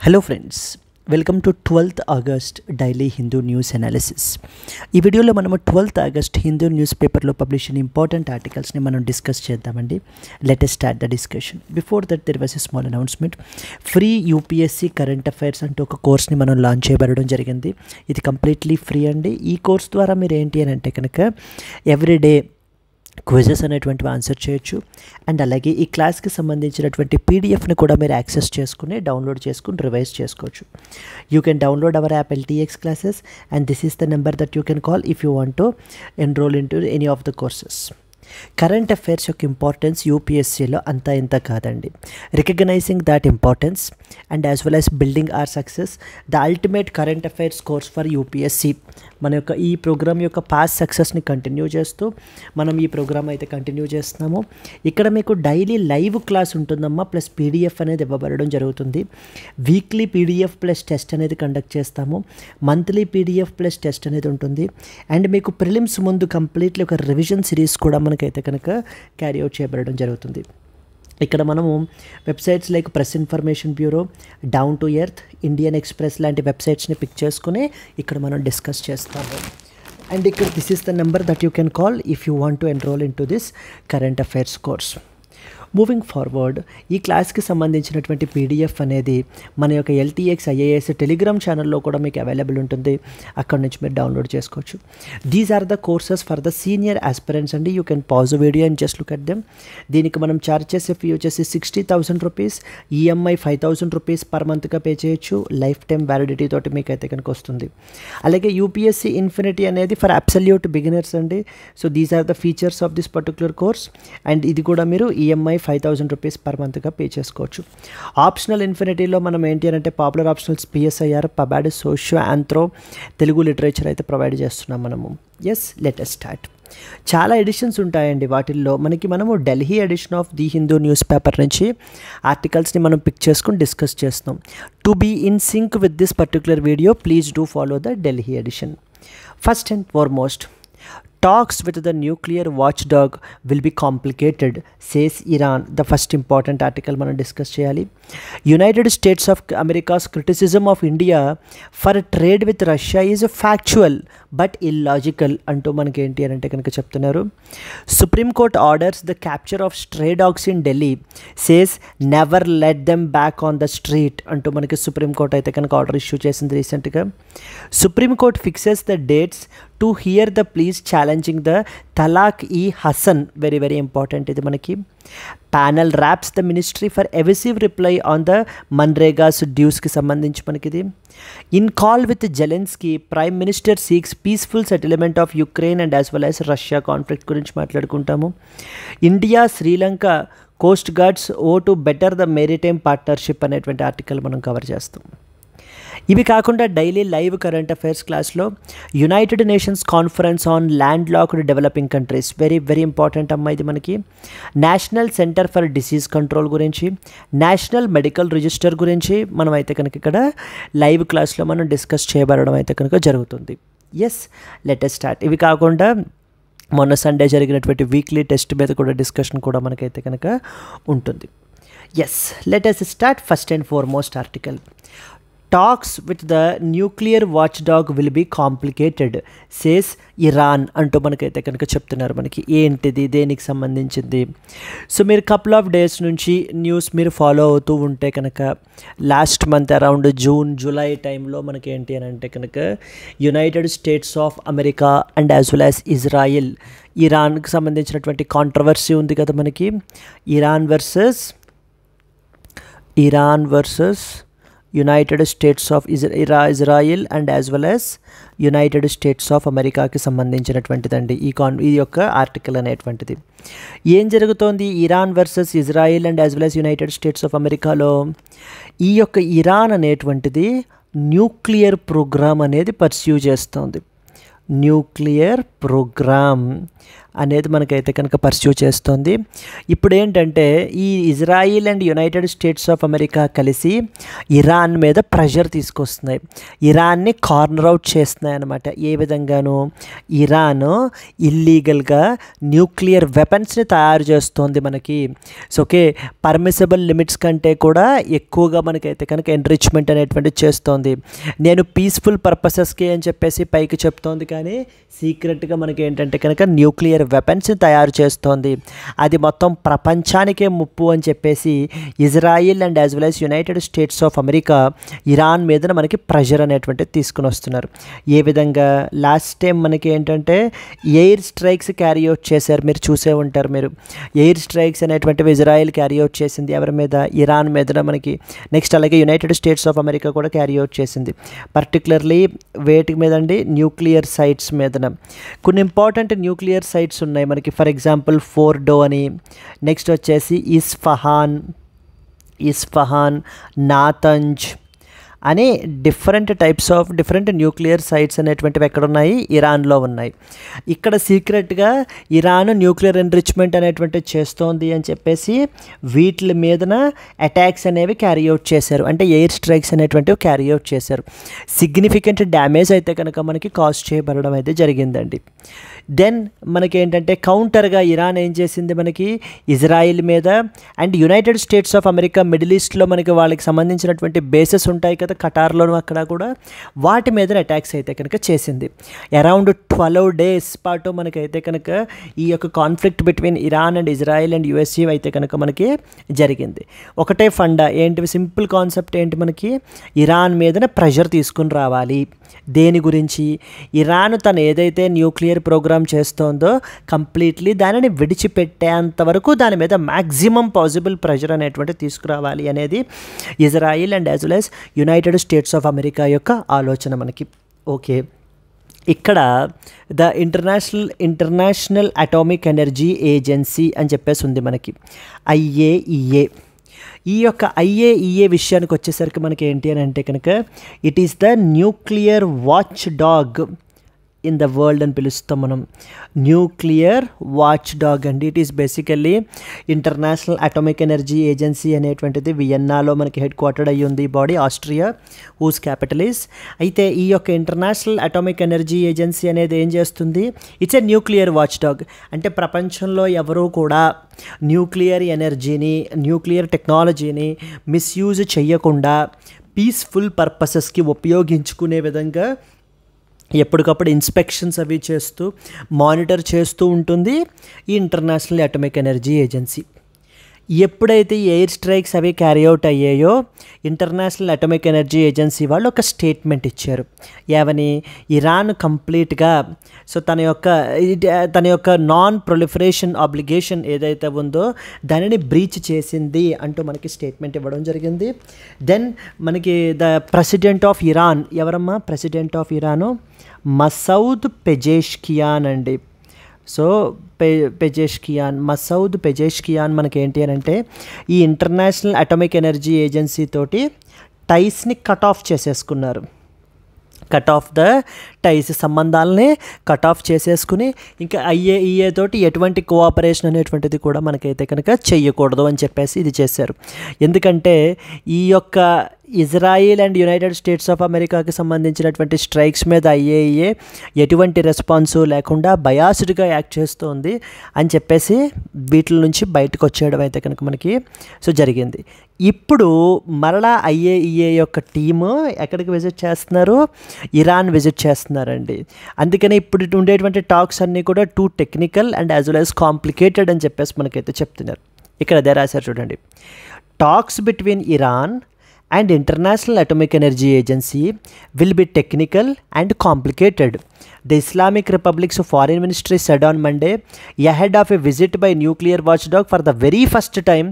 Hello friends, welcome to 12th August daily Hindu news analysis. ఈ వీడియోలో మనము 12th ఆగస్ట్ హిందూ న్యూస్ పేపర్లో పబ్లిష్ అయిన ఇంపార్టెంట్ ఆర్టికల్స్ని మనం డిస్కస్ చేద్దామండి. Let us start the discussion. Before that there was a small announcement. Free UPSC current affairs అంటూ ఒక కోర్స్ని మనం లాంచ్ చేయబడడం జరిగింది. ఇది కంప్లీట్లీ ఫ్రీ అండి. ఈ కోర్స్ ద్వారా మీరు ఏంటి అని అంటే కనుక ఎవ్రీడే క్విజెస్ అనేటువంటివి ఆన్సర్ చేయొచ్చు. అండ్ అలాగే ఈ క్లాస్కి సంబంధించినటువంటి పీడిఎఫ్ని కూడా మీరు యాక్సెస్ చేసుకుని డౌన్లోడ్ చేసుకుని రివైజ్ చేసుకోవచ్చు. You can download our app LTX classes and this is the number that you can call if you want to enrol into any of the courses. Current affairs యొక్క importance యూపీఎస్సీలో అంతా ఇంత కాదండి. Recognising that importance and as well as building our success, the ultimate current affairs course for UPSC. మన యొక్క ఈ programme యొక్క past సక్సెస్ని కంటిన్యూ చేస్తూ మనం ఈ ప్రోగ్రామ్ అయితే కంటిన్యూ చేస్తున్నాము. ఇక్కడ మీకు డైలీ లైవ్ క్లాస్ ఉంటుందమ్మా, ప్లస్ పీడిఎఫ్ అనేది ఇవ్వబడడం జరుగుతుంది. వీక్లీ పీడిఎఫ్ ప్లస్ టెస్ట్ అనేది కండక్ట్ చేస్తాము. మంత్లీ పీడిఎఫ్ ప్లస్ టెస్ట్ అనేది ఉంటుంది. అండ్ మీకు ప్రిలిమ్స్ ముందు కంప్లీట్లీ ఒక రివిజన్ సిరీస్ కూడా మనకైతే కనుక క్యారీ అవుట్ చేయబడడం జరుగుతుంది. ఇక్కడ మనము websites like press information bureau, down to earth, Indian express లాంటి వెబ్సైట్స్ని పిక్ చేసుకుని ఇక్కడ మనం డిస్కస్ చేస్తాము. అండ్ ఇక్కడ this is the number that you can call if you want to enrol in to this current affairs course. Moving forward, ఈ క్లాస్కి సంబంధించినటువంటి PDF అనేది మన యొక్క LTX IAS టెలిగ్రామ్ ఛానల్లో కూడా మీకు అవైలబుల్ ఉంటుంది. అక్కడ నుంచి మీరు డౌన్లోడ్ చేసుకోవచ్చు. These are the courses for the senior aspirants అండి. You can pause video and just look at them. దీనికి మనం ఛార్జ్ చేసే ఫీ వచ్చేసి 60,000 రూపీస్. EMI 5,000 రూపీస్ పర్ మంత్గా పే చేయొచ్చు. లైఫ్ టైం వ్యాలిడిటీ తోటి మీకు అయితే కనుక వస్తుంది. అలాగే యూపీఎస్సీ ఇన్ఫినిటీ అనేది ఫర్ అబ్సల్యూట్ బిగినర్స్ అండి. So these are the features of this particular course. And ఇది కూడా మీరు EMI 5,000 రూపీస్ పర్ మంత్గా పే చేసుకోవచ్చు. ఆప్షనల్ ఇన్ఫినిటీలో మనం ఏంటి అని అంటే popular optionals PSIR, pub ad, socio, anthro, Telugu literature అయితే ప్రొవైడ్ చేస్తున్నాం మనము. Yes, let us start. చాలా ఎడిషన్స్ ఉంటాయండి. వాటిల్లో మనము Delhi edition of the Hindu newspaper నుంచి ఆర్టికల్స్ని మనం పిక్ చేసుకుని డిస్కస్ చేస్తాం. To be in sync with this particular video please do follow the Delhi edition. First and foremost, talks with the nuclear watchdog will be complicated, says Iran. The first important article మనం discuss చేయాలి. United States of America's criticism of India for trade with Russia is factual but illogical అంటూ మనకి ఏంటి అని అంటే కనుక చెప్తున్నారు. Supreme court orders the capture of stray dogs in Delhi, says never let them back on the street అంటూ మనకి supreme court అయితే కనుక ఆర్డర్ ఇష్యూ చేసింది రీసెంట్గా. Supreme court fixes the dates to hear the pleas challenging the talaq e hasan. Very very important ఇది మనకి. Panel raps the ministry for evasive reply on the MNREGA's డ్యూస్కి సంబంధించి మనకిది. In call with Zelensky, prime minister seeks peaceful settlement of Ukraine and as well as Russia conflict గురించి మాట్లాడుకుంటాము. India Sri Lanka coast guards ఓ to better the maritime partnership అనేటువంటి article మనం cover చేస్తాం. ఇవి కాకుండా డైలీ లైవ్ కరెంట్ అఫైర్స్ క్లాస్లో United nations conference on land locked developing countries, very very important అమ్మా ఇది మనకి. National centre for disease control గురించి, నేషనల్ మెడికల్ రిజిస్టర్ గురించి మనం అయితే కనుక ఇక్కడ లైవ్ క్లాస్లో మనం డిస్కస్ చేయబడడం అయితే కనుక జరుగుతుంది. Yes, let us start. ఇవి కాకుండా మొన్న సండే జరిగినటువంటి వీక్లీ టెస్ట్ మీద కూడా డిస్కషన్ కూడా మనకైతే కనుక ఉంటుంది. Yes, let us start. First and foremost article, talks with the nuclear watchdog will be complicated, says Iran అంటూ మనకైతే కనుక చెప్తున్నారు. మనకి ఏంటిది, దేనికి సంబంధించింది? సో మీరు కపుల్ ఆఫ్ డేస్ నుంచి న్యూస్ మీరు ఫాలో అవుతూ ఉంటే కనుక last month around June July టైంలో మనకి ఏంటి అని అంటే కనుక United States of America and as well as Israel, ఇరాన్కి సంబంధించినటువంటి కాంట్రవర్సీ ఉంది కదా మనకి. Iran versus United States of Israel and as well as United States of అమెరికాకి సంబంధించినటువంటిదండి ఈ యొక్క ఆర్టికల్ అనేటువంటిది. ఏం జరుగుతోంది Iran versus Israel and as well as United States of అమెరికాలో? ఈ యొక్క ఇరాన్ అనేటువంటిది న్యూక్లియర్ ప్రోగ్రామ్ అనేది పర్స్యూ చేస్తోంది. న్యూక్లియర్ ప్రోగ్రామ్ అనేది మనకైతే కనుక పర్స్యూ చేస్తుంది. ఇప్పుడు ఏంటంటే ఈ Israel and United States of America కలిసి ఇరాన్ మీద ప్రెషర్ తీసుకొస్తున్నాయి, ఇరాన్ని కార్నర్ అవుట్ చేస్తున్నాయి అన్నమాట. ఏ విధంగానూ ఇరాన్ ఇల్లీగల్గా న్యూక్లియర్ వెపన్స్ని తయారు చేస్తోంది మనకి. సో ఓకే, పర్మిసబుల్ లిమిట్స్ కంటే కూడా ఎక్కువగా మనకైతే కనుక ఎన్రిచ్మెంట్ అనేటువంటిది చేస్తోంది. నేను పీస్ఫుల్ పర్పసెస్కి అని చెప్పేసి పైకి చెప్తోంది, కానీ సీక్రెట్గా మనకి ఏంటంటే కనుక న్యూక్లియర్ వెపన్స్ని తయారు చేస్తోంది. అది మొత్తం ప్రపంచానికే ముప్పు అని చెప్పేసి Israel and as well as United States of America Iran మీద మనకి ప్రెషర్ అనేటువంటిది తీసుకుని వస్తున్నారు. ఏ విధంగా లాస్ట్ టైం మనకి ఏంటంటే ఎయిర్ స్ట్రైక్స్ క్యారీ అవుట్ చేశారు, మీరు చూసే ఉంటారు. మీరు ఎయిర్ స్ట్రైక్స్ అనేటువంటివి ఇజ్రాయిల్ క్యారీ అవుట్ చేసింది ఎవరి మీద? ఇరాన్ మీద మనకి. నెక్స్ట్ అలాగే యునైటెడ్ స్టేట్స్ ఆఫ్ అమెరికా కూడా క్యారీ అవుట్ చేసింది. పర్టికులర్లీ వేటి మీద అండి? న్యూక్లియర్ సైట్స్ మీద. కొన్ని ఇంపార్టెంట్ న్యూక్లియర్ సైట్స్ ఉన్నాయి మనకి. ఫర్ ఎగ్జాంపుల్ ఫోర్డో అని, నెక్స్ట్ వచ్చేసి ఇస్ఫహాన్, నాతంజ్ అని different types of different nuclear sites అనేటువంటివి ఎక్కడున్నాయి? ఇరాన్లో ఉన్నాయి. ఇక్కడ సీక్రెట్గా ఇరాన్ న్యూక్లియర్ ఎన్రిచ్మెంట్ అనేటువంటివి చేస్తోంది అని చెప్పేసి వీటి మీదన అటాక్స్ అనేవి క్యారీ అవుట్ చేశారు, అంటే ఎయిర్ స్ట్రైక్స్ అనేటువంటివి క్యారీ అవుట్ చేశారు. సిగ్నిఫికెంట్ డ్యామేజ్ అయితే కనుక మనకి కాజ్ చేయబడడం అయితే జరిగిందండి. దెన్ మనకి ఏంటంటే కౌంటర్గా ఇరాన్ ఏం చేసింది? మనకి ఇజ్రాయిల్ మీద and United States of America middle ఈస్ట్లో మనకి వాళ్ళకి సంబంధించినటువంటి బేసెస్ ఉంటాయి కదా, ఖటార్లోను అక్కడ కూడా, వాటి మీద అటాక్స్ అయితే కనుక చేసింది. అరౌండ్ 12 days పాటు మనకైతే కనుక ఈ యొక్క conflict between Iran and Israel and USA అయితే కనుక మనకి జరిగింది. ఒకటే ఫండా ఏంటి? సింపుల్ కాన్సెప్ట్ ఏంటి? మనకి ఇరాన్ మీదన ప్రెషర్ తీసుకుని రావాలి. దేని గురించి? ఇరాన్ తను ఏదైతే న్యూక్లియర్ ప్రోగ్రామ్ చేస్తోందో కంప్లీట్లీ దానిని విడిచిపెట్టేంత వరకు దాని మీద మ్యాక్సిమం పాసిబుల్ ప్రెషర్ అనేటువంటి తీసుకురావాలి అనేది Israel and as well as United States of America యొక్క ఆలోచన మనకి. ఓకే, ఇక్కడ the international Atomic energy agency అని చెప్పేసి ఉంది మనకి, IAEA. ఈ యొక్క IAEA విషయానికి వచ్చేసరికి మనకి ఏంటి అని అంటే కనుక it is the nuclear watchdog in the world అని పిలుస్తాం మనం. న్యూక్లియర్ వాచ్ డాగ్ అండి. It is basically International Atomic energy Agency అనేటువంటిది వియన్నాలో మనకి హెడ్ క్వార్టర్డ్ అయ్యి ఉంది body, Austria, whose capital is. అయితే ఈ యొక్క ఇంటర్నేషనల్ అటామిక్ ఎనర్జీ ఏజెన్సీ అనేది ఏం చేస్తుంది? It's a nuclear watch dog. అంటే ప్రపంచంలో ఎవరూ కూడా న్యూక్లియర్ ఎనర్జీని, న్యూక్లియర్ టెక్నాలజీని మిస్యూజ్ చేయకుండా పీస్ఫుల్ పర్పసెస్కి ఉపయోగించుకునే విధంగా ఎప్పటికప్పుడు ఇన్స్పెక్షన్స్ అవి చేస్తూ మానిటర్ చేస్తూ ఉంటుంది ఈ ఇంటర్నేషనల్ అటామిక్ ఎనర్జీ ఏజెన్సీ. ఎప్పుడైతే ఎయిర్ స్ట్రైక్స్ అవి క్యారీ అవుట్ అయ్యాయో ఇంటర్నేషనల్ అటామిక్ ఎనర్జీ ఏజెన్సీ వాళ్ళు ఒక స్టేట్మెంట్ ఇచ్చారు. ఏమని? ఇరాన్ కంప్లీట్గా తన యొక్క నాన్ ప్రొలిఫరేషన్ ఆబ్లిగేషన్ ఏదైతే ఉందో దానిని బ్రీచ్ చేసింది అంటూ మనకి స్టేట్మెంట్ ఇవ్వడం జరిగింది. దెన్ మనకి ద ప్రెసిడెంట్ ఆఫ్ ఇరాన్, ఎవరమ్మా president of Iran? Masoud Pezeshkian అండి. సో మసౌద్ పెజెష్కియాన్ మనకి ఏంటి అని అంటే ఈ ఇంటర్నేషనల్ అటామిక్ ఎనర్జీ ఏజెన్సీ తోటి టైస్ని కట్ ఆఫ్ చేసేసుకున్నారు. కట్ ఆఫ్ ద టైస్, సంబంధాలని కట్ ఆఫ్ చేసేసుకుని ఇంకా IAEA తోటి ఎటువంటి కోఆపరేషన్ అనేటువంటిది కూడా మనకైతే కనుక చెయ్యకూడదు అని చెప్పేసి ఇది చేశారు. ఎందుకంటే ఈ యొక్క Israel and United States of అమెరికాకి సంబంధించినటువంటి స్ట్రైక్స్ మీద IAEA ఎటువంటి రెస్పాన్సు లేకుండా బయాస్డ్గా యాక్ట్ చేస్తోంది అని చెప్పేసి వీటి నుంచి బయటకు వచ్చేయడం అయితే కనుక మనకి జరిగింది. ఇప్పుడు మరలా IAEA యొక్క టీము ఎక్కడికి విజిట్ చేస్తున్నారు? ఇరాన్ విజిట్ చేస్తున్నారండి. అందుకని ఇప్పుడు ఉండేటువంటి టాక్స్ అన్నీ కూడా two technical and as well as complicated అని చెప్పేసి మనకైతే చెప్తున్నారు. ఇక్కడ అదే రాశారు చూడండి. Talks between Iran and International Atomic Energy Agency will be technical and complicated. The Islamic Republic's foreign ministry said on Monday, ahead of a visit by nuclear watchdog for the very first time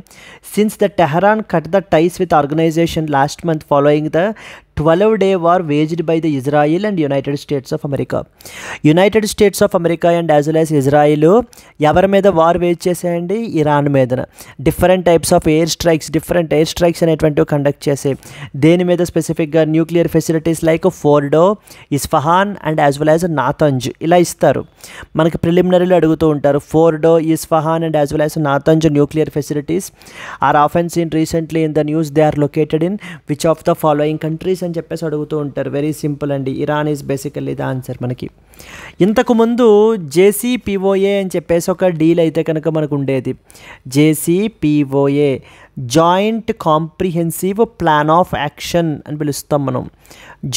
since the Tehran cut the ties with the organization last month following the 12-day war waged by the Israel and United States of America. United States of America and as well as Israel ఎవరి మీద war wage చేసేయండి? Iran మీద. Different types of air strikes అనేటువంటివి conduct చేసే దేని మీద? స్పెసిఫిక్గా nuclear facilities like Fordow, Isfahan and as well as Natanz ఇలా ఇస్తారు. మనకి ప్రిలిమినరీలో అడుగుతూ ఉంటారు. Fordow, Isfahan and as well as Natanz nuclear facilities are often seen recently in the news. They are located in which of the following countries అని చెప్పేసి అడుగుతూ ఉంటారు. వెరీ సింపుల్ అండి. Iran is basically the answer మనకి. ఇంతకుముందు JCPOA అని చెప్పేసి ఒక డీల్ అయితే కనుక మనకు ఉండేది. JCPOA joint comprehensive plan of action అని పిలుస్తాం మనం.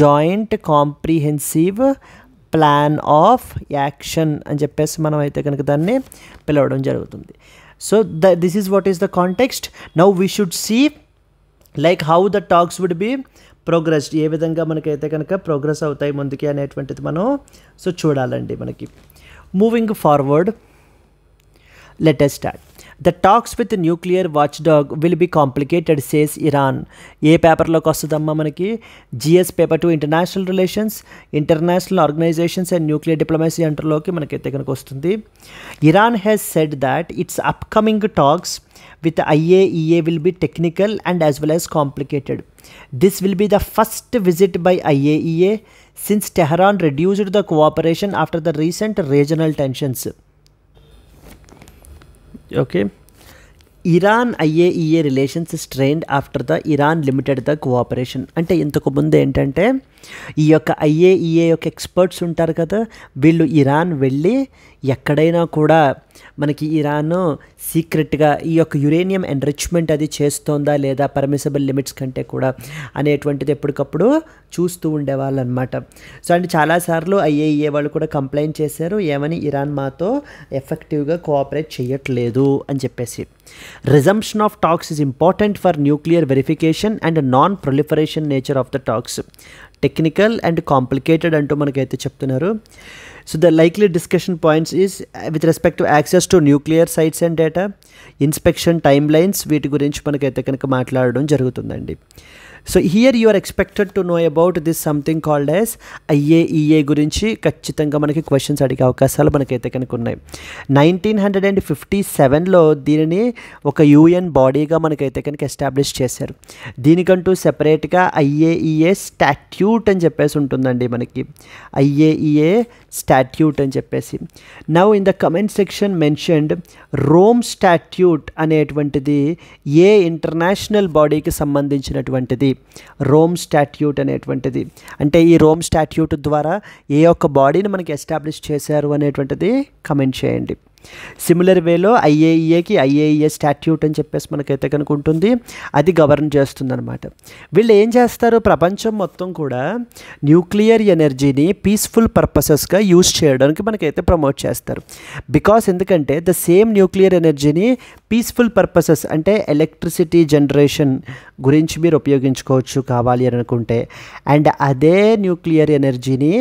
Joint comprehensive plan of action అని చెప్పేసి మనం అయితే కనుక దాన్ని పిలవడం జరుగుతుంది. So this is what is the context. Now we should see like how the talks would be progress, ఏ విధంగా మనకైతే కనుక ప్రోగ్రెస్ అవుతాయి ముందుకి అనేటువంటిది మనం సో చూడాలండి మనకి. Moving forward, let us start. The talks with nuclear watchdog will be complicated says Iran. ఏ పేపర్లోకి వస్తుందమ్మా మనకి? GS paper 2 international relations, international organisations and nuclear diplomacy అంటర్లోకి మనకైతే కనుక వస్తుంది. Iran has said that it's upcoming talks with IAEA will be technical and as well as complicated. This will be the first visit by IAEA since Tehran reduced the cooperation after the recent regional tensions. Okay. Iran IAEA relations strained after the Iran limited the cooperation. అంటే ఇంతకు ముందు ఏంటంటే ఈ యొక్క IAEA యొక్క experts ఉంటారు కదా, వీళ్ళు ఇరాన్ వెళ్ళి ఎక్కడైనా కూడా మనకి ఇరాన్ సీక్రెట్గా ఈ యొక్క యురేనియం ఎన్రిచ్మెంట్ అది చేస్తోందా లేదా పర్మిసబుల్ లిమిట్స్ కంటే కూడా అనేటువంటిది ఎప్పటికప్పుడు చూస్తూ ఉండేవాళ్ళు అనమాట. సో అంటే చాలాసార్లు IAEA వాళ్ళు కూడా కంప్లైంట్ చేశారు ఏమని, ఇరాన్ మాతో ఎఫెక్టివ్గా కోఆపరేట్ చేయట్లేదు అని చెప్పేసి. Resumption of talks is important for nuclear verification and non-proliferation nature of the talks. Technical and complicated అంటూ మనకైతే చెప్తున్నారు. So the likely discussion points is with respect to access to nuclear sites and data, inspection timelines, వీటి గురించి మనకైతే కనుక మాట్లాడడం జరుగుతుందండి. So here you are expected to know about this something called as IAEA గురించి ఖచ్చితంగా మనకి క్వశ్చన్స్ అడిగే అవకాశాలు మనకైతే కనుక ఉన్నాయి. 1957లో దీనిని ఒక UN బాడీగా మనకైతే కనుక ఎస్టాబ్లిష్ చేశారు. దీనికంటూ సెపరేట్గా IAEA స్టాట్యూట్ అని చెప్పేసి ఉంటుందండి మనకి. IAEA స్టాట్యూట్ అని చెప్పేసి. Now in the comment section mentioned Rome statute అనేటువంటిది ఏ ఇంటర్నేషనల్ బాడీకి సంబంధించినటువంటిది? రోమ్ స్టాట్యూట్ అనేటువంటిది అంటే ఈ రోమ్ స్టాట్యూట్ ద్వారా ఏ ఒక్క బాడీని మనకి ఎస్టాబ్లిష్ చేశారు అనేటువంటిది కమెంట్ చేయండి. సిమిలర్ వేలో IAEAకి IAEA స్టాట్యూట్ అని చెప్పేసి మనకైతే కనుక ఉంటుంది, అది గవర్న్ చేస్తుందన్నమాట. వీళ్ళు ఏం చేస్తారు, ప్రపంచం మొత్తం కూడా న్యూక్లియర్ ఎనర్జీని పీస్ఫుల్ పర్పసెస్గా యూజ్ చేయడానికి మనకైతే ప్రమోట్ చేస్తారు. బికాస్ ఎందుకంటే ద సేమ్ న్యూక్లియర్ ఎనర్జీని పీస్ఫుల్ పర్పసెస్ అంటే ఎలక్ట్రిసిటీ జనరేషన్ గురించి మీరు ఉపయోగించుకోవచ్చు కావాలి అని అనుకుంటే, అండ్ అదే న్యూక్లియర్ ఎనర్జీని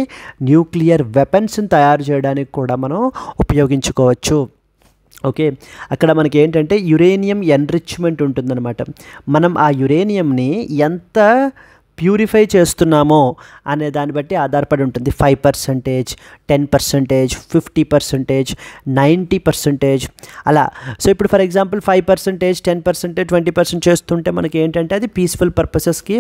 న్యూక్లియర్ వెపన్స్ని తయారు చేయడానికి కూడా మనం ఉపయోగించుకోవచ్చు. ఓకే, అక్కడ మనకి ఏంటంటే యురేనియం ఎన్రిచ్మెంట్ ఉంటుందన్నమాట. మనం ఆ యురేనియంని ఎంత ప్యూరిఫై చేస్తున్నామో అనే దాన్ని బట్టి ఆధారపడి ఉంటుంది. 5%, 10%, 50%, 90% అలా. సో ఇప్పుడు ఫర్ ఎగ్జాంపుల్ 5%, 10%, 20% చేస్తుంటే మనకి ఏంటంటే అది పీస్ఫుల్ పర్పసెస్కి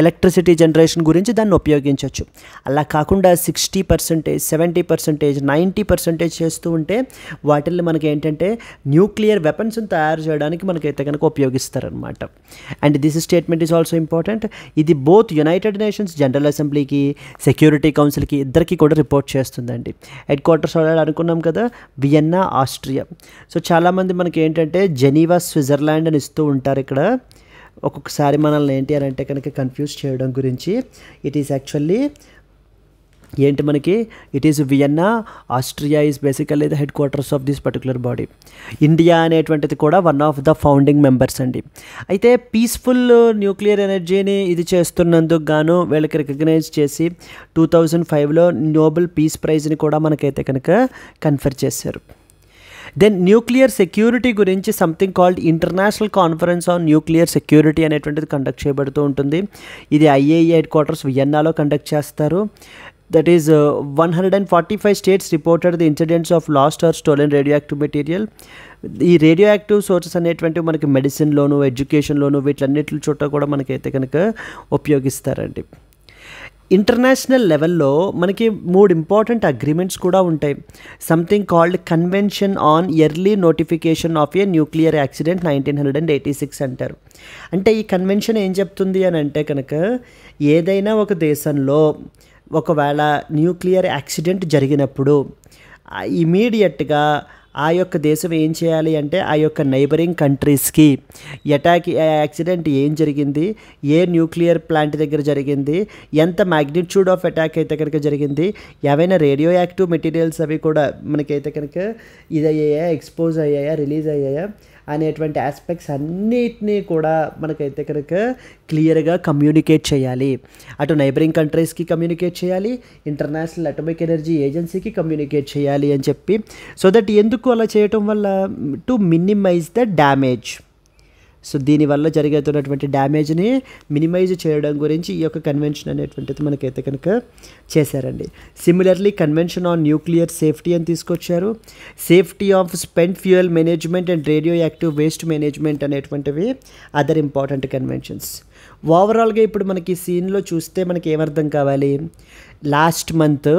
ఎలక్ట్రిసిటీ జనరేషన్ గురించి దాన్ని ఉపయోగించవచ్చు. అలా కాకుండా 60%, 70%, 90% చేస్తూ ఉంటే వాటిల్లో మనకి ఏంటంటే న్యూక్లియర్ వెపన్స్ని తయారు చేయడానికి మనకైతే కనుక ఉపయోగిస్తారనమాట. And this statement is also important. ఇది బోత్ యునైటెడ్ నేషన్స్ జనరల్ అసెంబ్లీకి, సెక్యూరిటీ కౌన్సిల్కి ఇద్దరికి కూడా రిపోర్ట్ చేస్తుందండి. హెడ్ క్వార్టర్స్ అనుకున్నాం కదా, వియన్నా, ఆస్ట్రియా. సో చాలామంది మనకి ఏంటంటే జెనీవా, స్విట్జర్లాండ్ అని ఇస్తూ ఉంటారు. ఇక్కడ ఒక్కొక్కసారి మనల్ని ఏంటి అని అంటే కనుక కన్ఫ్యూజ్ చేయడం గురించి. ఇట్ ఈస్ యాక్చువల్లీ ఏంటి మనకి, it is Vienna, Austria is basically the head quarters of this particular body. India అనేటువంటిది కూడా one of the founding members అండి. అయితే పీస్ఫుల్ న్యూక్లియర్ ఎనర్జీని ఇది చేస్తున్నందుకు గాను వీళ్ళకి రికగ్నైజ్ చేసి 2005లో నోబెల్ పీస్ ప్రైజ్ని కూడా మనకైతే కనుక కన్ఫర్ చేశారు. దెన్ న్యూక్లియర్ సెక్యూరిటీ గురించి something called international conference on nuclear security అనేటువంటిది కండక్ట్ చేయబడుతూ ఉంటుంది. ఇది IAEA హెడ్ క్వార్టర్స్ వియన్నాలో కండక్ట్ చేస్తారు. That is 145 states reported the incidents of lost or stolen radioactive material. ఈ రేడియో యాక్టివ్ సోర్సెస్ అనేటువంటివి మనకి మెడిసిన్లోను, ఎడ్యుకేషన్లోను వీటన్నిటి చోట కూడా మనకైతే కనుక ఉపయోగిస్తారండి. ఇంటర్నేషనల్ లెవెల్లో మనకి 3 ఇంపార్టెంట్ అగ్రిమెంట్స్ కూడా ఉంటాయి. Something called convention on early notification off A nuclear accident 1986 అంటారు. అంటే ఈ కన్వెన్షన్ ఏం చెప్తుంది అని అంటే కనుక, ఏదైనా ఒక దేశంలో ఒకవేళ న్యూక్లియర్ యాక్సిడెంట్ జరిగినప్పుడు ఇమీడియట్గా ఆ యొక్క దేశం ఏం చేయాలి అంటే ఆ యొక్క నైబరింగ్ కంట్రీస్కి యాక్సిడెంట్ ఏం జరిగింది, ఏ న్యూక్లియర్ ప్లాంట్ దగ్గర జరిగింది, ఎంత మ్యాగ్నిట్యూడ్ ఆఫ్ అటాక్ అయితే కనుక జరిగింది, ఏవైనా రేడియో యాక్టివ్ మెటీరియల్స్ అవి కూడా మనకైతే కనుక ఇదయ్యాయా, ఎక్స్పోజ్ అయ్యాయా, రిలీజ్ అయ్యాయా అనేటువంటి ఆస్పెక్ట్స్ అన్నిటినీ కూడా మనకైతే కనుక క్లియర్గా కమ్యూనికేట్ చేయాలి. అటు నైబరింగ్ కంట్రీస్కి కమ్యూనికేట్ చేయాలి, ఇంటర్నేషనల్ అటామిక్ ఎనర్జీ ఏజెన్సీకి కమ్యూనికేట్ చేయాలి అని చెప్పి. సో దట్ ఎందుకు అలా చేయటం వల్ల, to minimise the damage. So దీనివల్ల జరిగేతున్నటువంటి డ్యామేజ్ని మినిమైజ్ చేయడం గురించి ఈ యొక్క కన్వెన్షన్ అనేటువంటిది మనకైతే కనుక చేశారండి. Similarly convention on nuclear safety అని తీసుకొచ్చారు. Safety of spent fuel management and radio active waste management అనేటువంటివి అదర్ ఇంపార్టెంట్ కన్వెన్షన్స్. ఓవరాల్గా ఇప్పుడు మనకి సీన్లో చూస్తే మనకి ఏమర్థం కావాలి, లాస్ట్ మంత్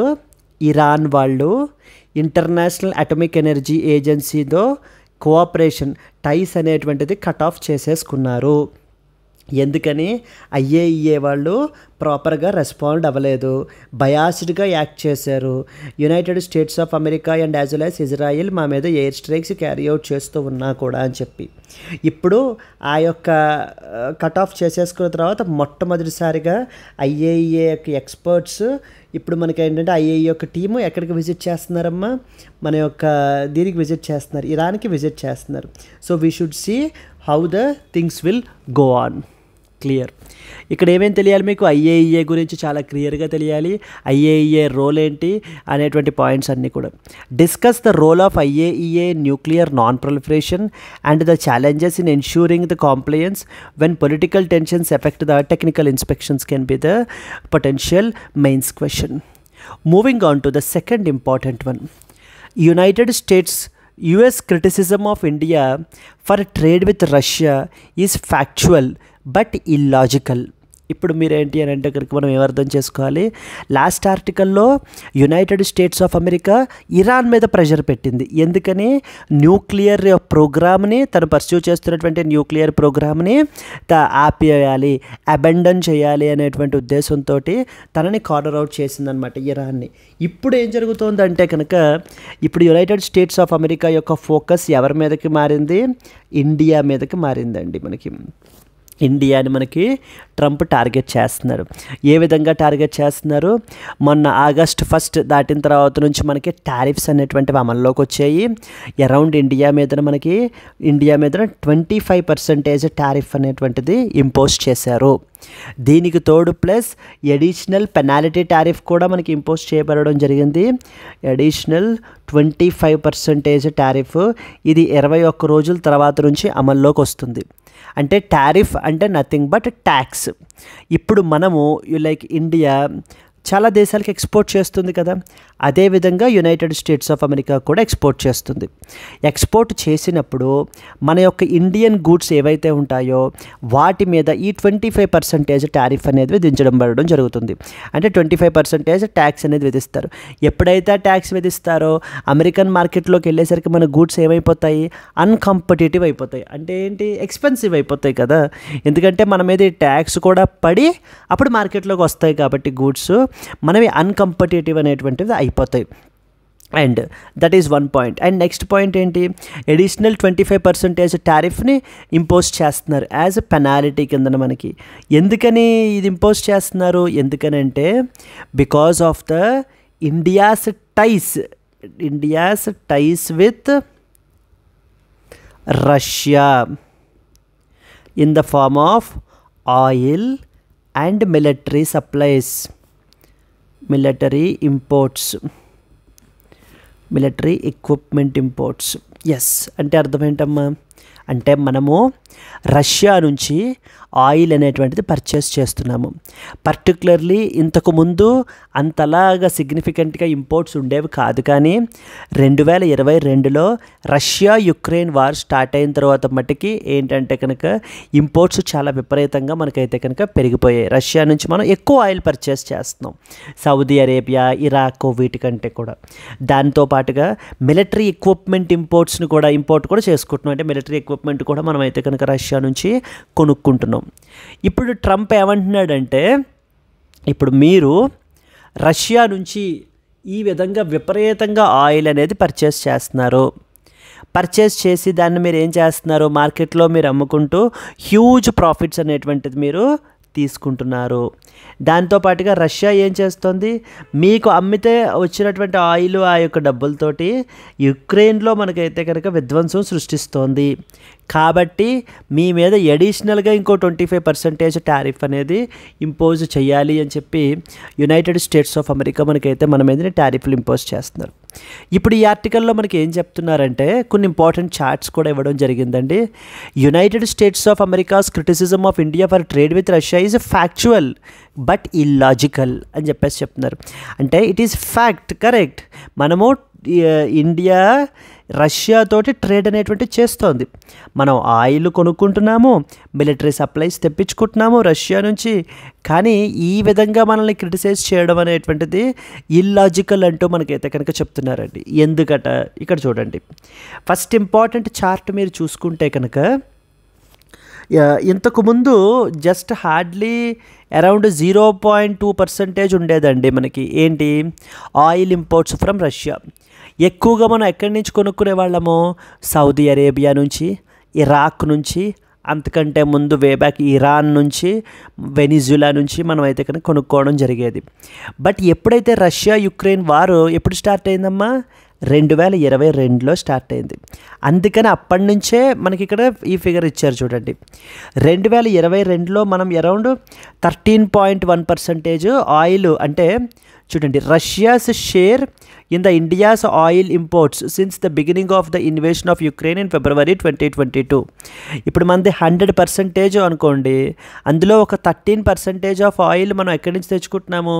ఇరాన్ వాళ్ళు ఇంటర్నేషనల్ అటామిక్ ఎనర్జీ ఏజెన్సీతో కోఆపరేషన్ టైస్ అనేటువంటిది కట్ ఆఫ్ చేసేసుకున్నారు. ఎందుకని, ఐఏఈఏ వాళ్ళు ప్రాపర్గా రెస్పాండ్ అవ్వలేదు, బయాస్డ్గా యాక్ట్ చేశారు. United States of America and as well as Israel మా మీద ఎయిర్ స్ట్రైక్స్ క్యారీ అవుట్ చేస్తూ ఉన్నా కూడా అని చెప్పి ఇప్పుడు ఆ యొక్క కట్ ఆఫ్ చేసేసుకున్న తర్వాత మొట్టమొదటిసారిగా ఐఏఈఏ యొక్క ఎక్స్పర్ట్స్ ఇప్పుడు మనకి ఏంటంటే ఐఏఈ యొక్క టీము ఎక్కడికి విజిట్ చేస్తున్నారమ్మా, మన యొక్క దీనికి విజిట్ చేస్తున్నారు, ఇరాన్కి విజిట్ చేస్తున్నారు. So we should see how the things will go on. Clear. ఇక్కడ ఏమేమి తెలియాలి మీకు, ఐఏఈఏ గురించి చాలా క్లియర్గా తెలియాలి, ఐఏఈఏ రోల్ ఏంటి అనేటువంటి పాయింట్స్ అన్నీ కూడా. Discuss the role of IAEA nuclear non proliferation and the challenges in ensuring the compliance when political tensions affect the technical inspections can be the potential mains question. Moving on to the second important one, United States US criticism of India for trade with Russia is factual but illogical. ఇప్పుడు మీరు ఏంటి అని అంటే కనుక మనం ఏమర్థం చేసుకోవాలి, last ఆర్టికల్లో United States of America Iran మీద ప్రెషర్ పెట్టింది. ఎందుకని, న్యూక్లియర్ ప్రోగ్రామ్ని తను పర్స్యూ చేస్తున్నటువంటి న్యూక్లియర్ ప్రోగ్రామ్ని ఆపేయాలి, అబెండన్ చేయాలి అనేటువంటి ఉద్దేశంతో తనని కార్నర్ అవుట్ చేసిందనమాట ఇరాన్ని. ఇప్పుడు ఏం జరుగుతుందంటే కనుక, ఇప్పుడు యునైటెడ్ స్టేట్స్ ఆఫ్ అమెరికా యొక్క ఫోకస్ ఎవరి మీదకి మారింది, ఇండియా మీదకి మారిందండి. మనకి ఇండియాని మనకి ట్రంప్ టార్గెట్ చేస్తున్నారు. ఏ విధంగా టార్గెట్ చేస్తున్నారు, మొన్న ఆగస్ట్ 1 దాటిన తర్వాత నుంచి మనకి టారిఫ్స్ అనేటువంటివి అమల్లోకి వచ్చాయి. అరౌండ్ ఇండియా మీద 25% టారిఫ్ అనేటువంటిది ఇంపోజ్ చేశారు. దీనికి తోడు ప్లస్ ఎడిషనల్ పెనాల్టీ టారిఫ్ కూడా మనకి ఇంపోజ్ చేయబడడం జరిగింది. అడిషనల్ 25% టారిఫ్, ఇది 21 రోజుల తర్వాత నుంచి అమల్లోకి వస్తుంది. అంటే టారిఫ్ అంటే నథింగ్ బట్ ట్యాక్స్. ఇప్పుడు మనము లైక్ ఇండియా చాలా దేశాలకు ఎక్స్పోర్ట్ చేస్తుంది కదా, అదేవిధంగా యునైటెడ్ స్టేట్స్ ఆఫ్ అమెరికా కూడా ఎక్స్పోర్ట్ చేస్తుంది. ఎక్స్పోర్ట్ చేసినప్పుడు మన యొక్క ఇండియన్ గూడ్స్ ఏవైతే ఉంటాయో వాటి మీద ఈ 25% టారిఫ్ అనేది విధించడం జరుగుతుంది. అంటే 25% ట్యాక్స్ అనేది విధిస్తారు. ఎప్పుడైతే ట్యాక్స్ విధిస్తారో అమెరికన్ మార్కెట్లోకి వెళ్ళేసరికి మన గూడ్స్ ఏమైపోతాయి, అన్కాంపిటేటివ్ అయిపోతాయి. అంటే ఏంటి, ఎక్స్పెన్సివ్ అయిపోతాయి కదా, ఎందుకంటే మన మీద ఈ ట్యాక్స్ కూడా పడి అప్పుడు మార్కెట్లోకి వస్తాయి కాబట్టి గూడ్స్ మనవి అన్కంపిటేటివ్ అనేటువంటివి అయిపోతాయి. And that is one point. And next point ఏంటి, అడిషనల్ 25% టారిఫ్ని ఇంపోజ్ చేస్తున్నారు యాజ్ పెనాలిటీ కింద మనకి. ఎందుకని ఇది ఇంపోజ్ చేస్తున్నారు, ఎందుకనంటే because of the India's ties with Russia in the form of oil and military supplies, military imports, military equipment imports. Yes అంటే అర్థం ఏంటమ్మా, అంటే మనము రష్యా నుంచి ఆయిల్ అనేటువంటిది పర్చేస్ చేస్తున్నాము. పర్టికులర్లీ ఇంతకుముందు అంతలాగా సిగ్నిఫికెంట్గా ఇంపోర్ట్స్ ఉండేవి కాదు, కానీ 2022లో రష్యా యుక్రెయిన్ వార్ స్టార్ట్ అయిన తర్వాత మట్టుకి ఏంటంటే కనుక ఇంపోర్ట్స్ చాలా విపరీతంగా మనకైతే కనుక పెరిగిపోయాయి. రష్యా నుంచి మనం ఎక్కువ ఆయిల్ పర్చేస్ చేస్తున్నాం, సౌదీ అరేబియా, ఇరాక్ వీటికంటే కూడా. దాంతోపాటుగా మిలిటరీ ఎక్విప్మెంట్ ఇంపోర్ట్ కూడా చేసుకుంటున్నాం. అంటే మిలిటరీ ఎక్విప్మెంట్ కూడా మనం అయితే కనుక రష్యా నుంచి కొనుక్కుంటున్నాం. ఇప్పుడు ట్రంప్ ఏమంటున్నాడంటే, ఇప్పుడు మీరు రష్యా నుంచి ఈ విధంగా విపరీతంగా ఆయిల్ అనేది పర్చేస్ చేస్తున్నారు. పర్చేస్ చేసి దాన్ని మీరు ఏం చేస్తున్నారు, మార్కెట్లో మీరు అమ్ముకుంటూ హ్యూజ్ ప్రాఫిట్స్ అనేటువంటిది మీరు తీసుకుంటున్నారు. దాంతోపాటుగా రష్యా ఏం చేస్తుంది, మీకు అమ్మితే వచ్చినటువంటి ఆయిల్ ఆ యొక్క డబ్బులతోటి యుక్రెయిన్లో మనకైతే కనుక విధ్వంసం సృష్టిస్తోంది. కాబట్టి మీ మీద అడిషనల్గా ఇంకో 25% టారిఫ్ అనేది ఇంపోజ్ చేయాలి అని చెప్పి యునైటెడ్ స్టేట్స్ ఆఫ్ అమెరికా మనకైతే మన మీద టారిఫ్లు ఇంపోజ్ చేస్తున్నారు. ఇప్పుడు ఈ ఆర్టికల్లో మనకి ఏం చెప్తున్నారంటే కొన్ని ఇంపార్టెంట్ చార్ట్స్ కూడా ఇవ్వడం జరిగిందండి. United States of America's criticism of India for trade with Russia is factual but illogical అని చెప్పేసి చెప్తున్నారు. అంటే ఇట్ ఈస్ ఫ్యాక్ట్, కరెక్ట్. మనము ఇండియా రష్యాతోటి ట్రేడ్ అనేటువంటి చేస్తోంది. మనం ఆయిల్ కొనుక్కుంటున్నాము, మిలిటరీ సప్లైస్ తెప్పించుకుంటున్నాము రష్యా నుంచి. కానీ ఈ విధంగా మనల్ని క్రిటిసైజ్ చేయడం అనేటువంటిది ఇల్లాజికల్ అంటూ మనకైతే కనుక చెప్తున్నారండి. ఎందుకట ఇక్కడ చూడండి. ఫస్ట్ ఇంపార్టెంట్ చార్ట్ మీరు చూసుకుంటే కనుక ఇంతకుముందు జస్ట్ హార్డ్లీ అరౌండ్ 0.2% ఉండేదండి మనకి ఏంటి ఆయిల్ ఇంపోర్ట్స్ ఫ్రమ్ రష్యా. ఎక్కువగా మనం ఎక్కడి నుంచి కొనుక్కునే వాళ్ళము, సౌదీ అరేబియా నుంచి, ఇరాక్ నుంచి, అంతకంటే ముందు వేబ్యాక్ ఇరాన్ నుంచి, వెనిజులా నుంచి మనం అయితే కనుక కొనుక్కోవడం జరిగేది. బట్ ఎప్పుడైతే రష్యా యుక్రెయిన్ వారు ఎప్పుడు స్టార్ట్ అయిందమ్మా, 2022లో స్టార్ట్ అయింది. అందుకని అప్పటి నుంచే మనకి ఇక్కడ ఈ ఫిగర్ ఇచ్చారు చూడండి. 2022లో మనం అరౌండ్ 13.1% ఆయిల్, అంటే చూడండి Russia's share in the India's oil imports since the beginning of the invasion of Ukraine in February 2022. ఇప్పుడు మనది 100% అనుకోండి, అందులో ఒక 13% ఆఫ్ ఆయిల్ మనం ఎక్కడి నుంచి తెచ్చుకుంటున్నాము,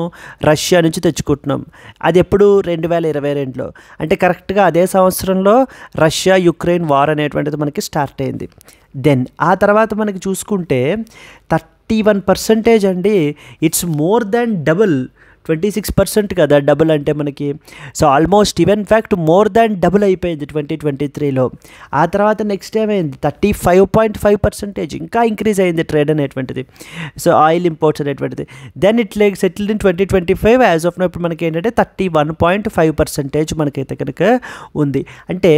రష్యా నుంచి తెచ్చుకుంటున్నాం. అది ఎప్పుడు 2022లో, అంటే కరెక్ట్గా అదే సంవత్సరంలో రష్యా యుక్రెయిన్ వార్ అనేటువంటిది మనకి స్టార్ట్ అయింది. దెన్ ఆ తర్వాత మనకి చూసుకుంటే 31% అండి. It's more than double. 26% కదా డబుల్ అంటే మనకి. So almost even fact more than double అయిపోయింది 2023లో. ఆ తర్వాత నెక్స్ట్ ఏమైంది 35.5%, ఇంకా ఇంక్రీజ్ అయింది ట్రేడ్ అనేటువంటిది, సో ఆయిల్ ఇంపోర్ట్స్ అనేటువంటిది. Then it like settled in 2025. As of now ఇప్పుడు మనకి ఏంటంటే 31.5% మనకైతే కనుక ఉంది. అంటే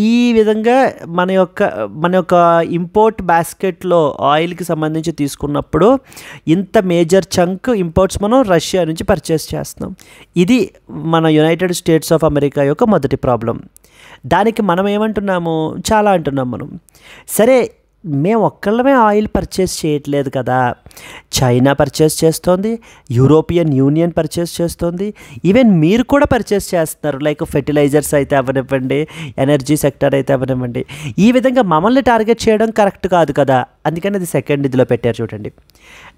ఈ విధంగా మన యొక్క ఇంపోర్ట్ బాస్కెట్లో ఆయిల్కి సంబంధించి తీసుకున్నప్పుడు ఇంత మేజర్ చంక్ ఇంపోర్ట్స్ మనం రష్యా నుంచి పర్చేస్ చేస్తున్నాం. ఇది మన యునైటెడ్ స్టేట్స్ ఆఫ్ అమెరికా యొక్క మొదటి ప్రాబ్లం. దానికి మనం ఏమంటున్నాము, చాలా అంటున్నాం మనం. సరే మేము ఒక్కళ్ళమే ఆయిల్ పర్చేస్ చేయట్లేదు కదా, చైనా పర్చేస్ చేస్తోంది, యూరోపియన్ యూనియన్ పర్చేస్ చేస్తోంది, ఈవెన్ మీరు కూడా పర్చేస్ చేస్తున్నారు. లైక్ ఫెర్టిలైజర్స్ అయితే అవనివ్వండి, ఎనర్జీ సెక్టర్ అయితే అవనివ్వండి. ఈ విధంగా మమ్మల్ని టార్గెట్ చేయడం కరెక్ట్ కాదు కదా. అందుకని అది సెకండ్ ఇదిలో పెట్టారు చూడండి.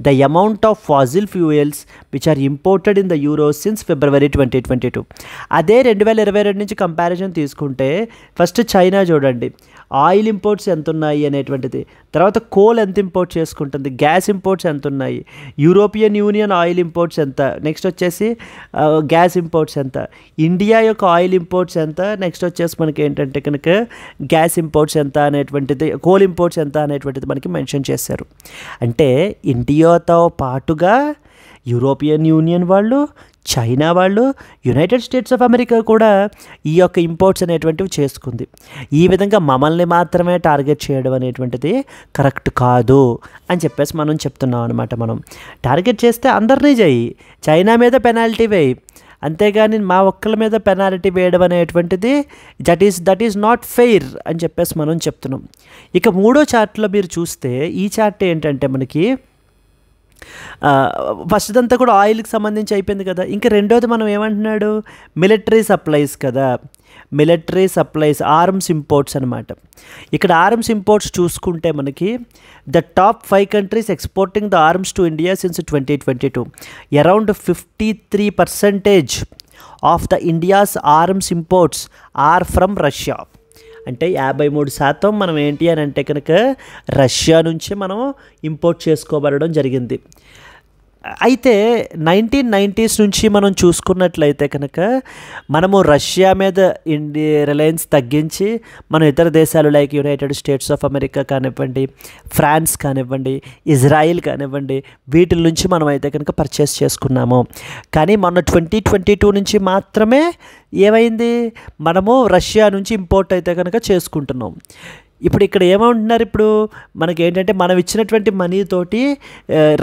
The amount of fossil fuels which are imported in the euros since February 2022. అదే 2022 నుంచి కంపారిజన్ తీసుకుంటే ఫస్ట్ చైనా చూడండి, ఆయిల్ ఇంపోర్ట్స్ ఎంత ఉన్నాయి అనేటువంటిది, తర్వాత కోల్ ఎంత ఇంపోర్ట్ చేసుకుంటుంది, గ్యాస్ ఇంపోర్ట్స్ ఎంత ఉన్నాయి, యూరోపియన్ యూనియన్ ఆయిల్ ఇంపోర్ట్స్ ఎంత, నెక్స్ట్ వచ్చేసి గ్యాస్ ఇంపోర్ట్స్ ఎంత, ఇండియా యొక్క ఆయిల్ ఇంపోర్ట్స్ ఎంత, నెక్స్ట్ వచ్చేసి మనకి ఏంటంటే కనుక గ్యాస్ ఇంపోర్ట్స్ ఎంత అనేటువంటిది, కోల్ ఇంపోర్ట్స్ ఎంత అనేటువంటిది మనకి మెన్షన్ చేశారు. అంటే ఇండియాతో పాటుగా యూరోపియన్ యూనియన్ వాళ్ళు, చైనా వాళ్ళు, యునైటెడ్ స్టేట్స్ ఆఫ్ అమెరికా కూడా ఈ యొక్క ఇంపోర్ట్స్ అనేటువంటివి చేసుకుంది. ఈ విధంగా మమ్మల్ని మాత్రమే టార్గెట్ చేయడం అనేటువంటిది కరెక్ట్ కాదు అని చెప్పేసి మనం చెప్తున్నాం అనమాట. మనం టార్గెట్ చేస్తే అందరినీ చేయి, చైనా మీద పెనాల్టీ వేయి, అంతేగాని మా ఒక్కళ్ళ మీద పెనాల్టీ వేయడం అనేటువంటిది దట్ ఈస్ నాట్ ఫెయిర్ అని చెప్పేసి మనం చెప్తున్నాం. ఇక మూడో చార్ట్లో మీరు చూస్తే ఈ చార్ట్ ఏంటంటే మనకి ఫస్ట్ అంతా కూడా ఆయిల్కి సంబంధించి అయిపోయింది కదా. ఇంకా రెండోది మనం ఏమంటున్నాడు, మిలిటరీ సప్లైస్ కదా. మిలిటరీ సప్లైస్, ఆర్మ్స్ ఇంపోర్ట్స్ అనమాట. ఇక్కడ ఆర్మ్స్ ఇంపోర్ట్స్ చూసుకుంటే మనకి the top 5 countries exporting the arms to India since 2022, around 53% of the India's arms imports are from Russia. అంటే 53% మనం ఏంటి అని అంటే కనుక రష్యా నుంచి మనం ఇంపోర్ట్ చేసుకోబడడం జరిగింది. అయితే 1990s నుంచి మనం చూసుకున్నట్లయితే కనుక మనము రష్యా మీద రిలయన్స్ తగ్గించి మనం ఇతర దేశాలు like United States of America కానివ్వండి, ఫ్రాన్స్ కానివ్వండి, ఇజ్రాయిల్ కానివ్వండి, వీటి నుంచి మనం అయితే కనుక పర్చేస్ చేసుకున్నాము. కానీ మొన్న 2022 నుంచి మాత్రమే ఏమైంది, మనము రష్యా నుంచి ఇంపోర్ట్ అయితే కనుక చేసుకుంటున్నాం. ఇప్పుడు ఇక్కడ ఏమంటున్నారు, ఇప్పుడు మనకి ఏంటంటే మనం ఇచ్చినటువంటి మనీతోటి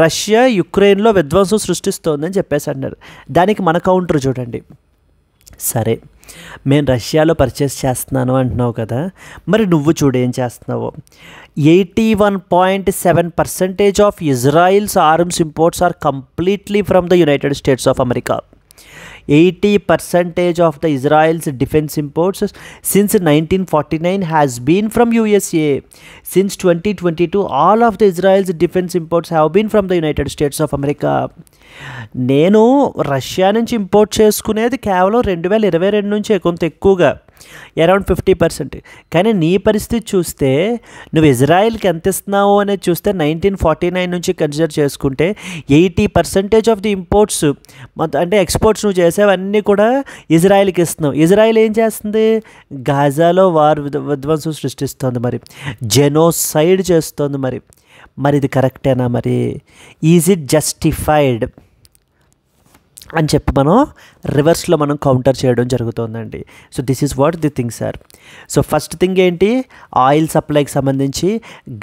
రష్యా యుక్రెయిన్లో విధ్వంసం సృష్టిస్తోందని చెప్పేసి అంటున్నారు. దానికి మన కౌంటర్ చూడండి. సరే, నేను రష్యాలో పర్చేస్ చేస్తున్నాను అంటున్నావు కదా, మరి నువ్వు చూడు ఏం చేస్తున్నావు. 81.7% of Israel's arms imports are completely from the United States of America. 80% of the Israel's defense imports since 1949 has been from USA. Since 2022, all of the Israel's defense imports have been from the United States of America. నేను Russia నుంచి import చేసుకునేది కేవలం 2022 నుంచే, కొంత ఎక్కువగా around 50%. కానీ నీ పరిస్థితి చూస్తే నువ్వు ఇజ్రాయెల్కి ఎంత ఇస్తున్నావు అనేది చూస్తే 1949 నుంచి కన్సిడర్ చేసుకుంటే 80% ఆఫ్ ది ఇంపోర్ట్స్ అంటే ఎక్స్పోర్ట్స్ నువ్వు చేసేవన్నీ కూడా ఇజ్రాయెల్కి ఇస్తున్నావు. ఇజ్రాయెల్ ఏం చేస్తుంది, గాజాలో విధ్వంసం సృష్టిస్తుంది, మరి జెనోసైడ్ చేస్తుంది. మరి ఇది కరెక్టేనా, మరి ఈజ్ ఇట్ జస్టిఫైడ్ అని చెప్పి మనం రివర్స్లో మనం కౌంటర్ చేయడం జరుగుతుందండి. So this is what the things are. So first thing ఏంటి, ఆయిల్ సప్లైకి సంబంధించి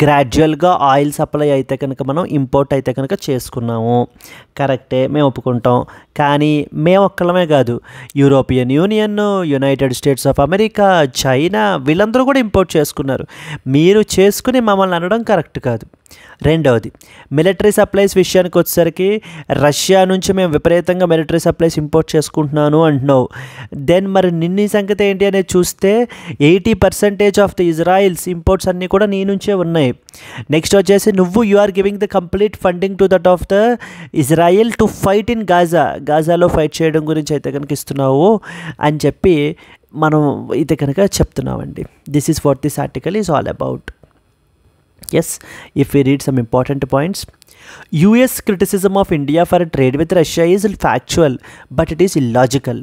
గ్రాడ్యువల్గా ఆయిల్ సప్లై అయితే కనుక మనం ఇంపోర్ట్ అయితే కనుక చేసుకున్నాము, కరెక్టే, మేము ఒప్పుకుంటాం. కానీ మేము ఒక్కళ్ళమే కాదు, European union, United States of America, China, వీళ్ళందరూ కూడా ఇంపోర్ట్ చేసుకున్నారు. మీరు చేసుకుని మమ్మల్ని అనడం కరెక్ట్ కాదు. రెండవది, మిలిటరీ సప్లైస్ విషయానికి వచ్చేసరికి రష్యా నుంచి మేము విపరీతంగా మిలిటరీ సప్లైస్ ఇంపోర్ట్ చేసుకుంటున్నాను అంటున్నావు. దెన్ మరి నిన్న సంగతి ఏంటి అనేది చూస్తే 80% ఆఫ్ ద ఇజ్రాయిల్స్ ఇంపోర్ట్స్ అన్నీ కూడా నీ నుంచే ఉన్నాయి. నెక్స్ట్ వచ్చేసి నువ్వు you are giving the complete funding to that of the Israel to fight in గాజాలో ఫైట్ చేయడం గురించి అయితే కనుక ఇస్తున్నావు అని చెప్పి మనం అయితే కనుక చెప్తున్నామండి. This is what this article is all about. Yes, if we read some important points, US criticism of India for trade with Russia is factual, but it is illogical.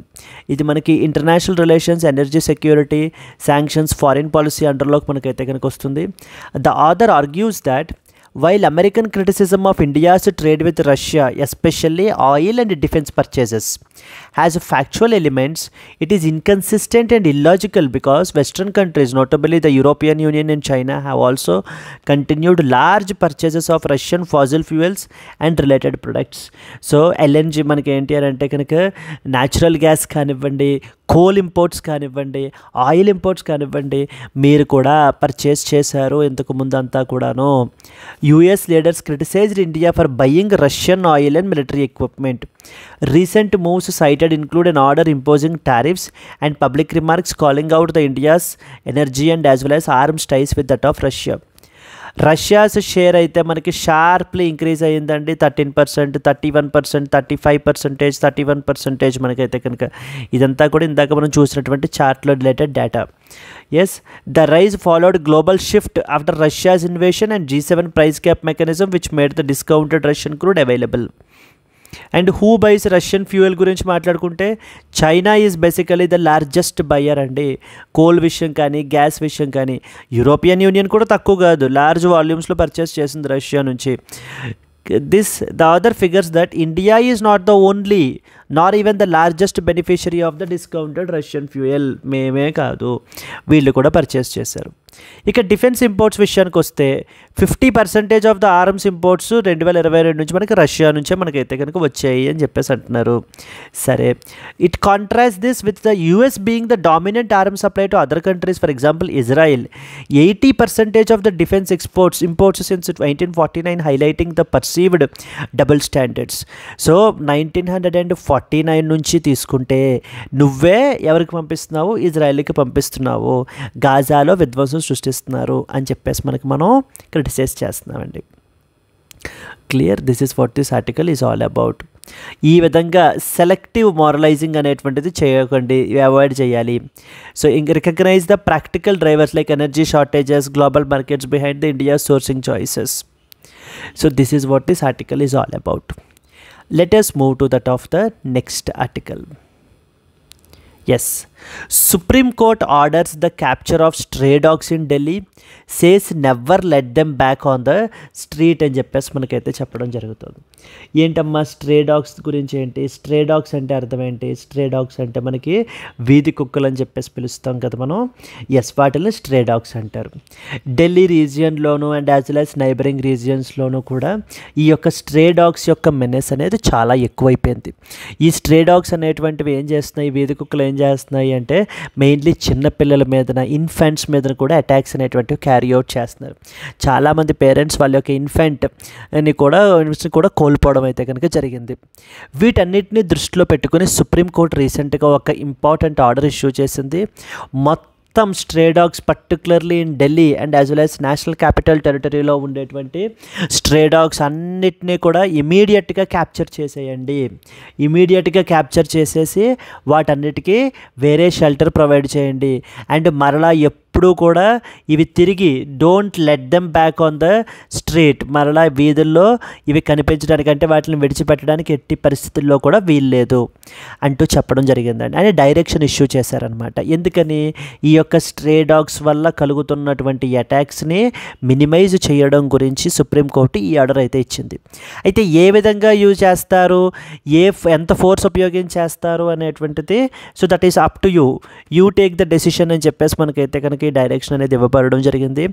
ఇది మనకి international relations, energy security, sanctions, foreign policy అండర్లోకి మనకైతే కనుక వస్తుంది. The author argues that while American criticism of India's trade with Russia, especially oil and defense purchases, has factual elements, it is inconsistent and illogical because Western countries, notably the European Union and China, have also continued large purchases of Russian fossil fuels and related products. So LNG మనకి ఏంటి అని అంటే కనుక natural gas కానివ్వండి, coal imports కానివ్వండి, oil imports కానివ్వండి, మీరు కూడా పర్చేస్ చేశారు ఇంతకు ముందు అంతా కూడాను. US leaders criticized India for buying Russian oil and military equipment. Recent moves cited include an order imposing tariffs and public remarks calling out the India's energy and as well as arms ties with that of Russia. Russia's share అయితే మనకి sharply increase అయ్యిందండి. 13%, 31%, 35%, 31% మనకైతే కనుక ఇదంతా కూడా ఇందాక మనం చూసినటువంటి చార్ట్లో related data. Yes, the rise followed global shift after Russia's invasion and G7 price cap mechanism which made the discounted Russian crude available. And who buys Russian fuel గురించి మాట్లాడుకుంటే China is basically the largest buyer అండి. Coal విషయం కానీ, gas విషయం కానీ. European union కూడా తక్కువ కాదు, లార్జ్ వాల్యూమ్స్లో పర్చేస్ చేసింది రష్యా నుంచి. The other figures that India is not the only nor even the largest beneficiary of the discounted Russian fuel. మేమే కాదు, వీళ్ళు కూడా పర్చేస్ చేశారు. ఇక డిఫెన్స్ ఇంపోర్ట్స్ విషయానికి వస్తే 50% ఆఫ్ ద ఆర్మ్స్ ఇంపోర్ట్స్ 2022 నుంచి మనకి రష్యా నుంచే మనకైతే కనుక వచ్చాయి అని చెప్పేసి అంటున్నారు. సరే, it contrast this with the US being the dominant arm supply to other countries. For example Israel 80% of the defence imports since 1949, highlighting the perceived double standards. So 1949 నుంచి తీసుకుంటే నువ్వే ఎవరికి పంపిస్తున్నావు? ఇజ్రాయెల్కి పంపిస్తున్నావు, గాజాలో విధ్వంసం సృష్టిస్తున్నారు అని చెప్పేసి మనం క్రిటిసైజ్ చేస్తున్నామండి. Clear? This is what this article is all about. ఈ విధంగా సెలెక్టివ్ మారలైజింగ్ అనేటువంటిది చేయకండి, అవాయిడ్ చేయాలి. So recognize the practical drivers like energy shortages, global markets behind the India sourcing choices. So this is what this article is all about. Let us move to that of the next article. Yes, Supreme Court orders the capture of stray dogs in Delhi, says never let them back on the street అని చెప్పేసి మనకైతే చెప్పడం జరుగుతుంది. ఏంటమ్మా stray dogs గురించి ఏంటి? Stray dogs అంటే అర్థం ఏంటి? స్ట్రే డాగ్స్ అంటే మనకి వీధి కుక్కలు అని చెప్పేసి పిలుస్తాం కదా మనం. ఎస్, వాటిని స్ట్రే డాగ్స్ అంటారు. ఢిల్లీ రీజియన్లోను and as well as neighbouring రీజియన్స్లోనూ కూడా ఈ యొక్క స్ట్రే డాగ్స్ యొక్క మెనెస్ అనేది చాలా ఎక్కువైపోయింది. ఈ స్ట్రే డాగ్స్ అనేటువంటివి ఏం చేస్తున్నాయి? వీధి కుక్కలు ఏం చేస్తున్నాయి అంటే మెయిన్లీ చిన్నపిల్లల మీదన, ఇన్ఫెంట్స్ మీదన కూడా అటాక్స్ అనేటువంటివి క్యారీ అవుట్ చేస్తున్నారు. చాలామంది పేరెంట్స్ వాళ్ళ యొక్క ఇన్ఫెంట్ని కూడా కోల్పోవడం అయితే కనుక జరిగింది. వీటన్నిటిని దృష్టిలో పెట్టుకుని సుప్రీంకోర్టు రీసెంట్గా ఒక ఇంపార్టెంట్ ఆర్డర్ ఇష్యూ చేసింది. మొత్తం stray dogs particularly in Delhi and as well as national capital టెరిటరీలో ఉండేటువంటి స్ట్రే డాగ్స్ అన్నిటినీ కూడా ఇమీడియట్గా క్యాప్చర్ చేసేయండి. ఇమీడియట్గా క్యాప్చర్ చేసేసి వాటన్నిటికీ వేరే షెల్టర్ ప్రొవైడ్ చేయండి. అండ్ మరలా ఎప్పుడూ కూడా ఇవి తిరిగి don't let them back on the street, మరలా వీధుల్లో ఇవి కనిపించడానికి అంటే వాటిని విడిచిపెట్టడానికి ఎట్టి పరిస్థితుల్లో కూడా వీల్లేదు అంటూ చెప్పడం జరిగిందండి. అని డైరెక్షన్ ఇష్యూ చేశారనమాట. ఎందుకని? ఈ యొక్క స్ట్రే డాగ్స్ వల్ల కలుగుతున్నటువంటి అటాక్స్ని మినిమైజ్ చేయడం గురించి సుప్రీంకోర్టు ఈ ఆర్డర్ అయితే ఇచ్చింది. అయితే ఏ విధంగా యూజ్ చేస్తారు, ఎంత ఫోర్స్ ఉపయోగించేస్తారు అనేటువంటిది, so that is up to you take the decision అని చెప్పేసి మనకైతే కనుక డైరెక్షన్ అనేది ఇవ్వబడడం జరిగింది.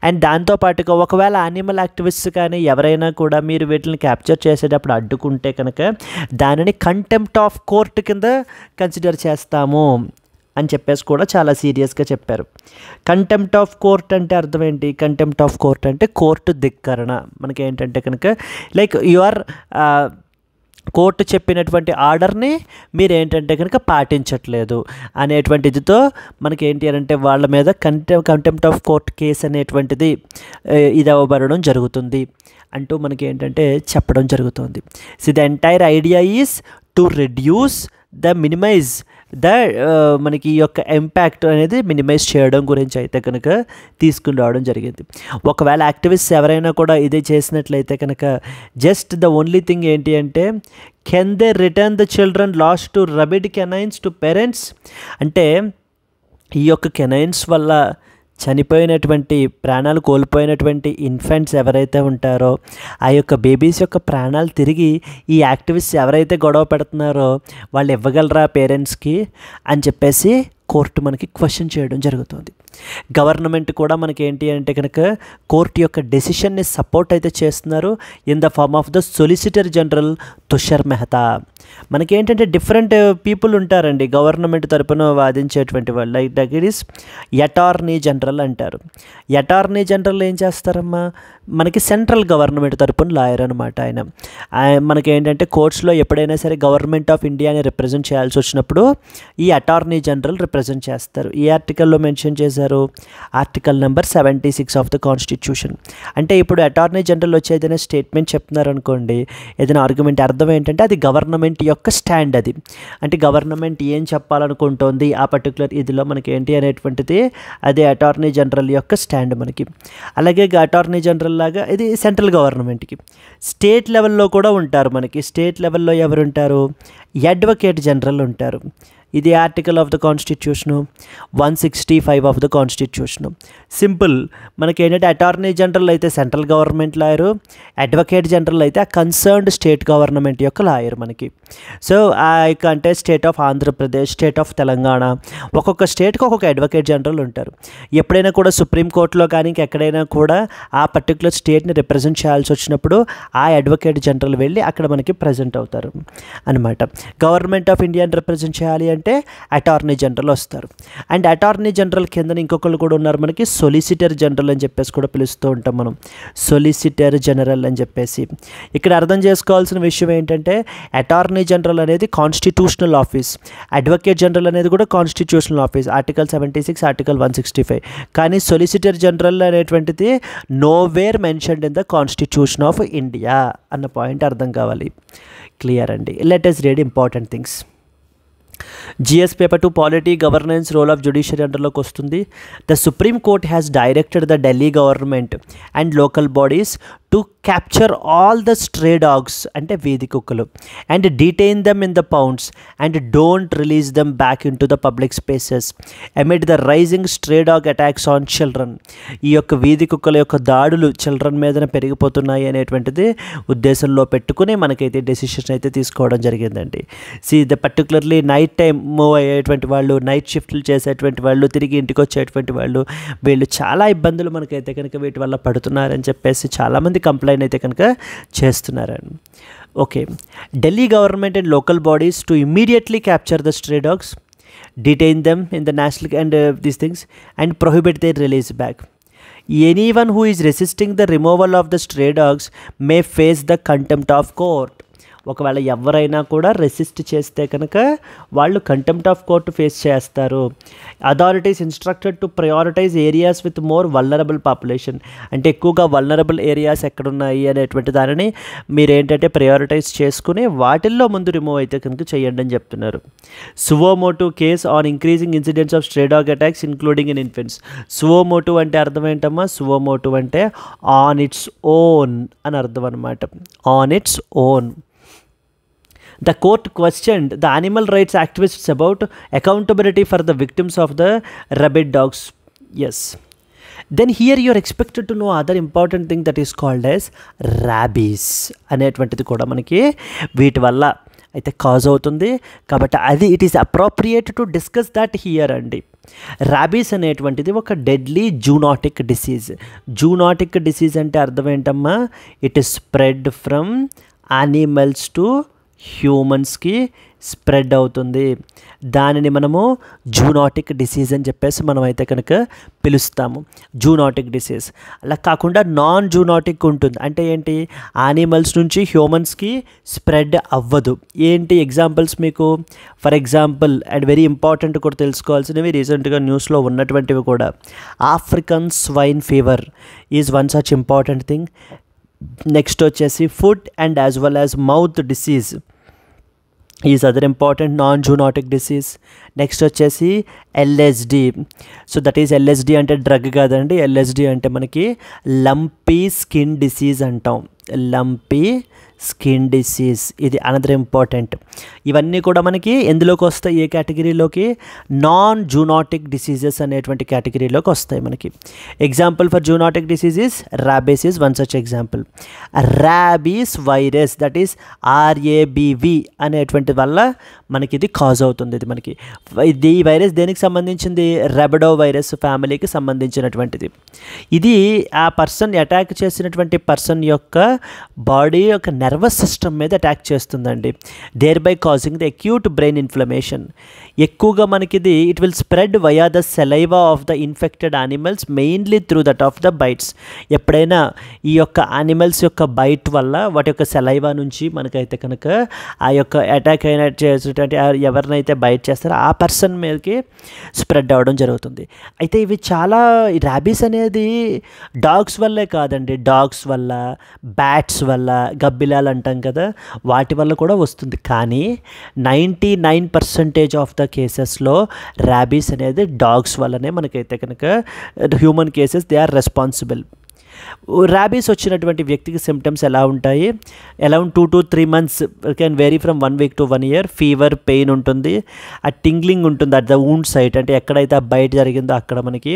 అండ్ దాంతోపాటుగా ఒకవేళ యానిమల్ యాక్టివిస్ట్స్ కానీ ఎవరైనా కూడా మీరు వీటిని క్యాప్చర్ చేసేటప్పుడు అడ్డుకుంటే కనుక దానిని కంటెంప్ట్ ఆఫ్ కోర్టు కింద కన్సిడర్ చేస్తాము అని చెప్పేసి కూడా చాలా సీరియస్గా చెప్పారు. కంటెంప్ట్ ఆఫ్ కోర్ట్ అంటే అర్థం ఏంటి? కంటెంప్ట్ ఆఫ్ కోర్ట్ అంటే కోర్టు ధిక్కరణ. మనకి ఏంటంటే కనుక లైక్ యు ఆర్ కోర్టు చెప్పినటువంటి ఆర్డర్ని మీరు ఏంటంటే కనుక పాటించట్లేదు అనేటువంటి ఇదితో మనకి ఏంటి అని అంటే వాళ్ళ మీద కంటెంప్ట్ ఆఫ్ కోర్ట్ కేసు అనేటువంటిది ఇది అవ్వబడడం జరుగుతుంది అంటూ మనకి ఏంటంటే చెప్పడం జరుగుతుంది. So the entire idea is to reduce the minimize the మనకి ఈ యొక్క ఇంపాక్ట్ అనేది మినిమైజ్ చేయడం గురించి అయితే కనుక తీసుకుని రావడం జరిగింది. ఒకవేళ యాక్టివిస్ట్ ఎవరైనా కూడా ఇదే చేసినట్లయితే కనుక జస్ట్ ద ఓన్లీ థింగ్ ఏంటి అంటే can they return the children lost to rabid canines to parents, అంటే ఈ యొక్క కెనైన్స్ వల్ల చనిపోయినటువంటి ప్రాణాలు కోల్పోయినటువంటి ఇన్ఫెంట్స్ ఎవరైతే ఉంటారో ఆ యొక్క బేబీస్ యొక్క ప్రాణాలు తిరిగి ఈ యాక్టివిస్ట్ ఎవరైతే గొడవ పెడుతున్నారో వాళ్ళు ఇవ్వగలరా పేరెంట్స్కి అని చెప్పేసి కోర్టు మనకి క్వశ్చన్ చేయడం జరుగుతుంది. గవర్నమెంట్ కూడా మనకి ఏంటి అంటే కనుక కోర్టు యొక్క డెసిషన్ని సపోర్ట్ అయితే చేస్తున్నారు in the form of the solicitor general Tushar Mehta. మనకి ఏంటంటే డిఫరెంట్ పీపుల్ ఉంటారండి గవర్నమెంట్ తరపున వాదించేటువంటి వాళ్ళు. Like that is attorney general అంటారు. అటార్నీ జనరల్ ఏం చేస్తారమ్మా, మనకి సెంట్రల్ గవర్నమెంట్ తరపున లాయర్ అనమాట. ఆయన మనకి ఏంటంటే కోర్ట్స్లో ఎప్పుడైనా సరే గవర్నమెంట్ ఆఫ్ ఇండియాని రిప్రజెంట్ చేయాల్సి వచ్చినప్పుడు ఈ అటార్నీ జనరల్ రిప్రజెంట్ చేస్తారు. ఈ ఆర్టికల్లో మెన్షన్ చేశారు article number 76 of the constitution. అంటే ఇప్పుడు అటార్నీ జనరల్ వచ్చి ఏదైనా స్టేట్మెంట్ చెప్తున్నారు అనుకోండి, ఏదైనా ఆర్గ్యుమెంట్, అర్థం ఏంటంటే అది గవర్నమెంట్ యొక్క స్టాండ్. అది అంటే గవర్నమెంట్ ఏం చెప్పాలనుకుంటోంది ఆ పర్టికులర్ ఇదిలో మనకి ఏంటి అనేటువంటిది అదే అటార్నీ జనరల్ యొక్క స్టాండ్ మనకి. అలాగే అటార్నీ జనరల్ లాగా ఇది సెంట్రల్ గవర్నమెంట్కి. స్టేట్ లెవెల్లో కూడా ఉంటారు మనకి. స్టేట్ లెవెల్లో ఎవరు ఉంటారు? అడ్వకేట్ జనరల్ ఉంటారు. ఇది article of the constitution 165 of the constitution. Simple. మనకి ఏంటంటే అటార్నీ జనరల్ అయితే central government lawyer, advocate general అయితే ఆ కన్సర్న్డ్ స్టేట్ గవర్నమెంట్ యొక్క లాయర్ మనకి. సో ఆ యొక్క అంటే state of Andhra Pradesh, state of Telangana, ఒక్కొక్క స్టేట్కి ఒక్కొక్క అడ్వకేట్ జనరల్ ఉంటారు. ఎప్పుడైనా కూడా సుప్రీంకోర్టులో కానీ ఇంకెక్కడైనా కూడా ఆ పర్టికులర్ స్టేట్ని రిప్రజెంట్ చేయాల్సి వచ్చినప్పుడు ఆ అడ్వకేట్ జనరల్ వెళ్ళి అక్కడ మనకి ప్రజెంట్ అవుతారు అనమాట. గవర్నమెంట్ ఆఫ్ ఇండియాని రిప్రజెంట్ చేయాలి అంటే అటార్నీ జనరల్ వస్తారు. అండ్ అటార్నీ జనరల్ కింద ఇంకొకళ్ళు కూడా ఉన్నారు మనకి, సొలిసిటర్ జనరల్ అని చెప్పేసి కూడా పిలుస్తూ ఉంటాం మనం, సొలిసిటర్ జనరల్ అని చెప్పేసి. ఇక్కడ అర్థం చేసుకోవాల్సిన విషయం ఏంటంటే అటార్నీ జనరల్ అనేది కాన్స్టిట్యూషనల్ ఆఫీస్, అడ్వకేట్ జనరల్ అనేది కూడా కాన్స్టిట్యూషనల్ ఆఫీస్, ఆర్టికల్ 76, ఆర్టికల్ 165. కానీ సొలిసిటర్ జనరల్ అనేటువంటిది nowhere mentioned in the constitution of India అన్న పాయింట్ అర్థం కావాలి. క్లియర్ అండి. Let us read important things. GS paper 2 polity governance role of judiciary అండర్లోకి వస్తుంది. The supreme court has directed the Delhi government and local bodies to capture all the stray dogs అంటే వీధి కుక్కలు and detain them in the pounds and don't release them back into the public spaces amid the rising stray dog attacks on children. ఈ యొక్క వీధి కుక్కల యొక్క దాడులు children మీదనే పెరిగిపోతున్నాయి అనేటువంటిది ఉద్దేశంలో పెట్టుకుని మనకైతే డెసిషన్ అయితే తీసుకోవడం జరిగిందండి. The particularly night time move అయ్యేటువంటి వాళ్ళు, నైట్ షిఫ్ట్లు చేసేటువంటి వాళ్ళు, తిరిగి ఇంటికి వచ్చేటువంటి వాళ్ళు, వీళ్ళు చాలా ఇబ్బందులు మనకైతే కనుక వీటి వల్ల పడుతున్నారని చెప్పేసి చాలామంది కంప్లైంట్ అయితే కనుక చేస్తున్నారని. Okay, Delhi government and local bodies to immediately capture the stray dogs, detain them in the national and these things and prohibit their release back. Anyone who is resisting the removal of the stray dogs may face the contempt of court. ఒకవేళ ఎవరైనా కూడా resist చేస్తే కనుక వాళ్ళు contempt of court face చేస్తారు. Authorities instructed to prioritize areas with more vulnerable population, అంటే ఎక్కువగా vulnerable areas ఎక్కడున్నాయి అనేటువంటి దానిని మీరు ఏంటంటే ప్రయారిటైజ్ చేసుకుని వాటిల్లో ముందు రిమూవ్ అయితే కనుక చేయండి అని చెప్తున్నారు. Suo motu case on increasing incidents of stray dog attacks including in infants. Suo motu అంటే అర్థం ఏంటమ్మా? సువోమోటో అంటే ఆన్ ఇట్స్ ఓన్ అని అర్థం అనమాట. On its own. The court questioned the animal rights activists about accountability for the victims of the rabid dogs. Yes. Then here you are expected to know other important thing that is called as rabies అనేటువంటిది కూడా మనకి వీటి వల్ల అయితే cause అవుతుంది. కాబట్టి అది it is appropriate to discuss that here అండి. ర్యాబీస్ అనేటువంటిది ఒక deadly zoonotic disease. Zoonotic disease అంటే అర్థం ఏంటమ్మా? It is spread from animals to హ్యూమన్స్కి స్ప్రెడ్ అవుతుంది. దానిని మనము జూనాటిక్ డిసీజ్ అని చెప్పేసి మనం అయితే కనుక పిలుస్తాము, జూనాటిక్ డిసీజ్. అలా కాకుండా నాన్ జూనాటిక్ ఉంటుంది. అంటే ఏంటి? యానిమల్స్ నుంచి హ్యూమన్స్కి స్ప్రెడ్ అవ్వదు. ఏంటి ఎగ్జాంపుల్స్ మీకు? For example and very important కూడా తెలుసుకోవాల్సినవి, రీసెంట్గా న్యూస్లో ఉన్నటువంటివి కూడా, African swine fever is one such important thing. Next వచ్చేసి foot and as well as mouth disease is other important non zoonotic disease. Next వచ్చేసి LSD. So that is LSD అంటే drug కాదండి. ఎల్ఎస్డి అంటే మనకి లంపీ స్కిన్ డిసీజ్ అంటాం. Lumpy skin disease ఇది another important. ఇవన్నీ కూడా మనకి ఎందులోకి వస్తాయి? ఏ కేటగిరీలోకి? నాన్ జూనాటిక్ డిసీజెస్ అనేటువంటి కేటగిరీలోకి వస్తాయి మనకి. Example for zoonotic disease is rabies is one such example. Rabies virus that is RABV అనేటువంటి వల్ల మనకి ఇది కాజ్ అవుతుంది. ఇది మనకి ఈ వైరస్ దేనికి సంబంధించింది? రెబడో వైరస్ ఫ్యామిలీకి సంబంధించినటువంటిది. ఇది ఆ పర్సన్ అటాక్ చేసినటువంటి పర్సన్ యొక్క బాడీ యొక్క నర్వస్ సిస్టమ్ మీద అటాక్ చేస్తుందండి. Thereby causing the acute brain inflammation. ఎక్కువగా మనకి ఇది it will spread via the saliva of the infected animals mainly through that of the bites. ఎప్పుడైనా ఈ యొక్క యానిమల్స్ యొక్క బైట్ వల్ల వాటి యొక్క సెలైవా నుంచి మనకైతే కనుక ఆ యొక్క అటాక్ అయిన చేసేటువంటి ఎవరినైతే బైట్ చేస్తారో ఆ పర్సన్ మీదకి స్ప్రెడ్ అవ్వడం జరుగుతుంది. అయితే ఇవి చాలా ర్యాబీస్ అనేది డాగ్స్ వల్లే కాదండి, డాగ్స్ వల్ల, బ్యాట్స్ వల్ల, గబ్బిలాలు అంటాం కదా, వాటి వల్ల కూడా వస్తుంది. కానీ 99% ఆఫ్ ద కేసెస్లో ర్యాబీస్ అనేది డాగ్స్ వల్లనే మనకైతే కనుక human cases they are responsible. Rabies వచ్చినటువంటి వ్యక్తికి సిమ్టమ్స్ ఎలా ఉంటాయి? Around 2 to 3 months, can vary from 1 week to 1 year. Fever, pain ఉంటుంది, ఆ టింగ్లింగ్ ఉంటుంది అట్ ద వూండ్ సైట్, అంటే ఎక్కడైతే ఆ బైట్ జరిగిందో అక్కడ మనకి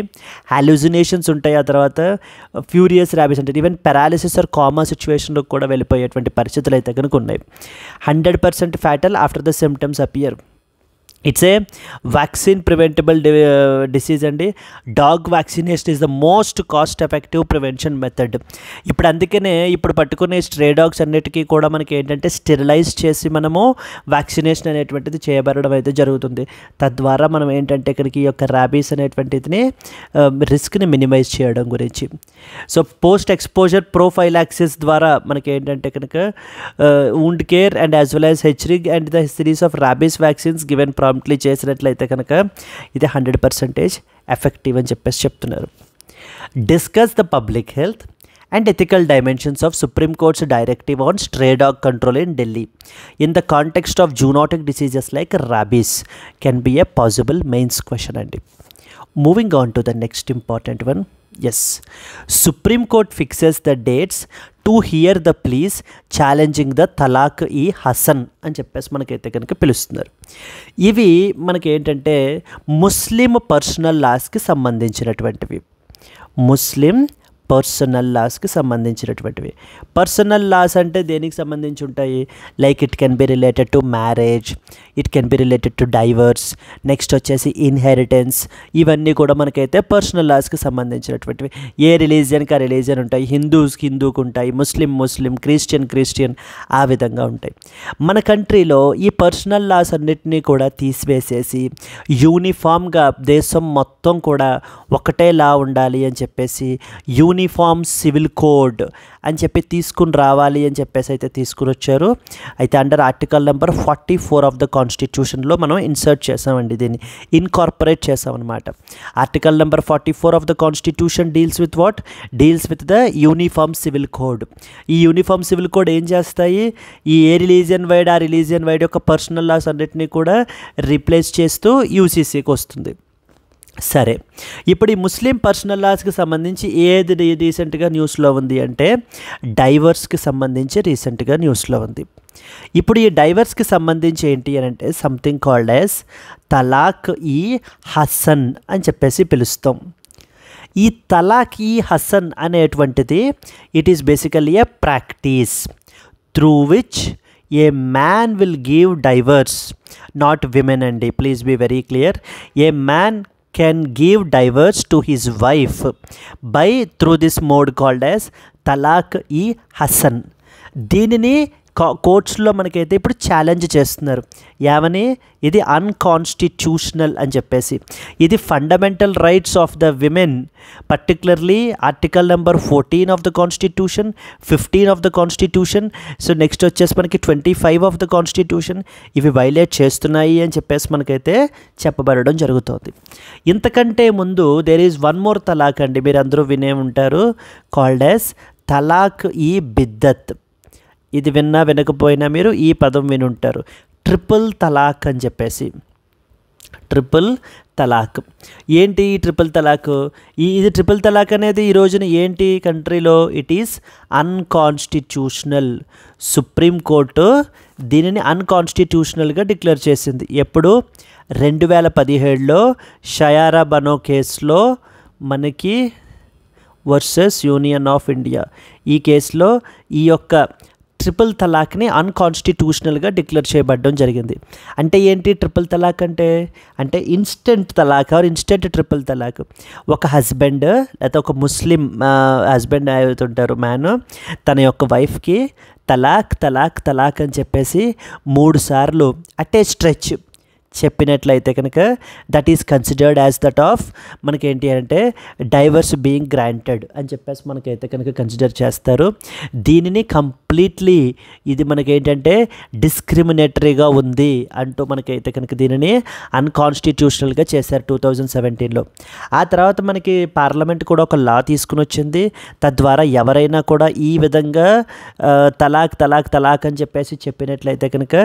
హాలుసినేషన్స్ ఉంటాయి. ఆ తర్వాత ఫ్యూరియస్ ర్యాబీస్ అంటే ఈవెన్ పారాలిసిస్ ఆర్ కామా సిచ్యువేషన్లో కూడా వెళ్ళిపోయేటువంటి పరిస్థితులు అయితే కనుక ఉన్నాయి. 100% fatal after the symptoms appear. It's a vaccine preventable disease అండి. Dog vaccination is the most cost effective prevention method. ఇప్పుడు అందుకనే ఇప్పుడు పట్టుకునే స్ట్రే డాగ్స్ అన్నిటికీ కూడా మనకి ఏంటంటే స్టెరిలైజ్ చేసి మనము వ్యాక్సినేషన్ అనేటువంటిది చేయబడడం అయితే జరుగుతుంది. తద్వారా మనం ఏంటంటే ఇక్కడికి ఈ యొక్క ర్యాబీస్ అనేటువంటిది రిస్క్ని మినిమైజ్ చేయడం గురించి. సో పోస్ట్ ఎక్స్పోజర్ ప్రోఫైలాక్సిస్ ద్వారా మనకి ఏంటంటే కనుక wound care and as well as HRIG and the series of rabies vaccines given promptly చేసినట్లయితే కనుక ఇది 100% ఎఫెక్టివ్ అని చెప్పేసి చెప్తున్నారు. Discuss the public health and ethical dimensions of Supreme Court's directive on stray dog control in Delhi in the context of zoonotic diseases like rabies can be a possible mains question. And moving on to the next important one. Yes, Supreme Court fixes the dates to hear the pleas challenging the Talaq-e-Hasan అని చెప్పేసి మనకైతే కనుక పిలుస్తున్నారు. ఇవి మనకి ఏంటంటే ముస్లిం personal లాస్కి సంబంధించినటువంటివి. ముస్లిం పర్సనల్ లాస్కి సంబంధించినటువంటివి. పర్సనల్ లాస్ అంటే దేనికి సంబంధించి ఉంటాయి? Like it can be related to marriage, it can be related to divorce, next వచ్చేసి ఇన్హెరిటెన్స్. ఇవన్నీ కూడా మనకైతే పర్సనల్ లాస్కి సంబంధించినటువంటివి. ఏ రిలీజియన్కి ఆ రిలీజియన్ ఉంటాయి, హిందూస్కి హిందూకి ఉంటాయి, ముస్లిం, క్రిస్టియన్ ఆ విధంగా ఉంటాయి. మన కంట్రీలో ఈ పర్సనల్ లాస్ అన్నిటినీ కూడా తీసివేసేసి యూనిఫామ్గా దేశం మొత్తం కూడా ఒకటే లా ఉండాలి అని చెప్పేసి యూనిఫామ్ సివిల్ కోడ్ అని చెప్పి తీసుకుని రావాలి అని చెప్పేసి అయితే తీసుకుని వచ్చారు. అయితే under article number 44 of the కాన్స్టిట్యూషన్లో మనం ఇన్సర్ట్ చేసామండి, దీన్ని ఇన్కార్పొరేట్ చేసామన్నమాట. Article number 44 of the constitution deals with what? Deals with the uniform civil code. ఈ యూనిఫామ్ సివిల్ కోడ్ ఏం చేస్తాయి? ఈ ఏ రిలీజియన్ వైడ్ ఆ రిలీజియన్ వైడ్ యొక్క పర్సనల్ లాస్ అన్నిటినీ కూడా రీప్లేస్ చేస్తూ యూసీసీకి వస్తుంది. సరే, ఇప్పుడు ఈ ముస్లిం పర్సనల్ లాస్కి సంబంధించి ఏది రీసెంట్గా న్యూస్లో ఉంది అంటే డైవర్స్కి సంబంధించి రీసెంట్గా న్యూస్లో ఉంది. ఇప్పుడు ఈ డైవర్స్కి సంబంధించి ఏంటి అని అంటే సంథింగ్ కాల్డ్ యాజ్ తలాక్-ఈ-హసన్ అని చెప్పేసి పిలుస్తాం. ఈ తలాక్-ఈ-హసన్ అనేటువంటిది it is basically a practice through which a man will give divorce, not women అండి, please be very clear. A man can give divorce to his wife by through this mode called as talaq-e-hasan. దీనిని కోర్ట్స్లో మనకైతే ఇప్పుడు challenge చేస్తున్నారు. ఏమని? ఇది unconstitutional అని చెప్పేసి. ఇది fundamental rights of the women, particularly article number 14 of the constitution, 15 of the constitution, so next వచ్చేసి మనకి 25 ఆఫ్ ద కాన్స్టిట్యూషన్, ఇవి వైలేట్ చేస్తున్నాయి అని చెప్పేసి మనకైతే చెప్పబడడం జరుగుతుంది. ఇంతకంటే ముందు దేర్ ఈజ్ వన్ మోర్ తలాక్ అండి, మీరు అందరూ వినే ఉంటారు, కాల్డ్ యాజ్ తలాక్-ఈ-బిద్దత్. ఇది విన్నా వినకపోయినా మీరు ఈ పదం వినుంటారు. ట్రిపుల్ తలాక్ అని చెప్పేసి. ట్రిపుల్ తలాక్ ఏంటి? ట్రిపుల్ తలాక్ ఇది ట్రిపుల్ తలాక్ అనేది ఈ రోజున ఏంటి కంట్రీలో? It is unconstitutional. సుప్రీంకోర్టు దీనిని అన్కాన్స్టిట్యూషనల్గా డిక్లేర్ చేసింది. ఎప్పుడు? 2017లో షయారా బనో కేసులో మనకి వర్సెస్ యూనియన్ ఆఫ్ ఇండియా, ఈ కేసులో ఈ యొక్క ట్రిపుల్ తలాక్ని అన్కాన్స్టిట్యూషనల్గా డిక్లేర్ చేయబడడం జరిగింది. అంటే ఏంటి ట్రిపుల్ తలాక్ అంటే? అంటే instant talaq or instant triple talaq. ఒక హస్బెండ్ లేకపోతే ఒక ముస్లిం హస్బెండ్ అవుతుంటారు మ్యాన్, తన యొక్క వైఫ్కి తలాక్ తలాక్ తలాక్ అని చెప్పేసి 3 సార్లు అటే స్ట్రెచ్ చెప్పినట్లయితే కనుక that is considered as that of మనకేంటి అంటే డైవర్స్ బీయింగ్ గ్రాంటెడ్ అని చెప్పేసి మనకైతే కనుక కన్సిడర్ చేస్తారు. దీనిని కంప్లీట్లీ ఇది మనకేంటంటే డిస్క్రిమినేటరీగా ఉంది అంటూ మనకైతే కనుక దీనిని అన్కాన్స్టిట్యూషనల్గా చేశారు 2017లో. ఆ తర్వాత మనకి పార్లమెంట్ కూడా ఒక లా తీసుకుని వచ్చింది. తద్వారా ఎవరైనా కూడా ఈ విధంగా తలాక్ తలాక్ తలాక్ అని చెప్పేసి చెప్పినట్లయితే కనుక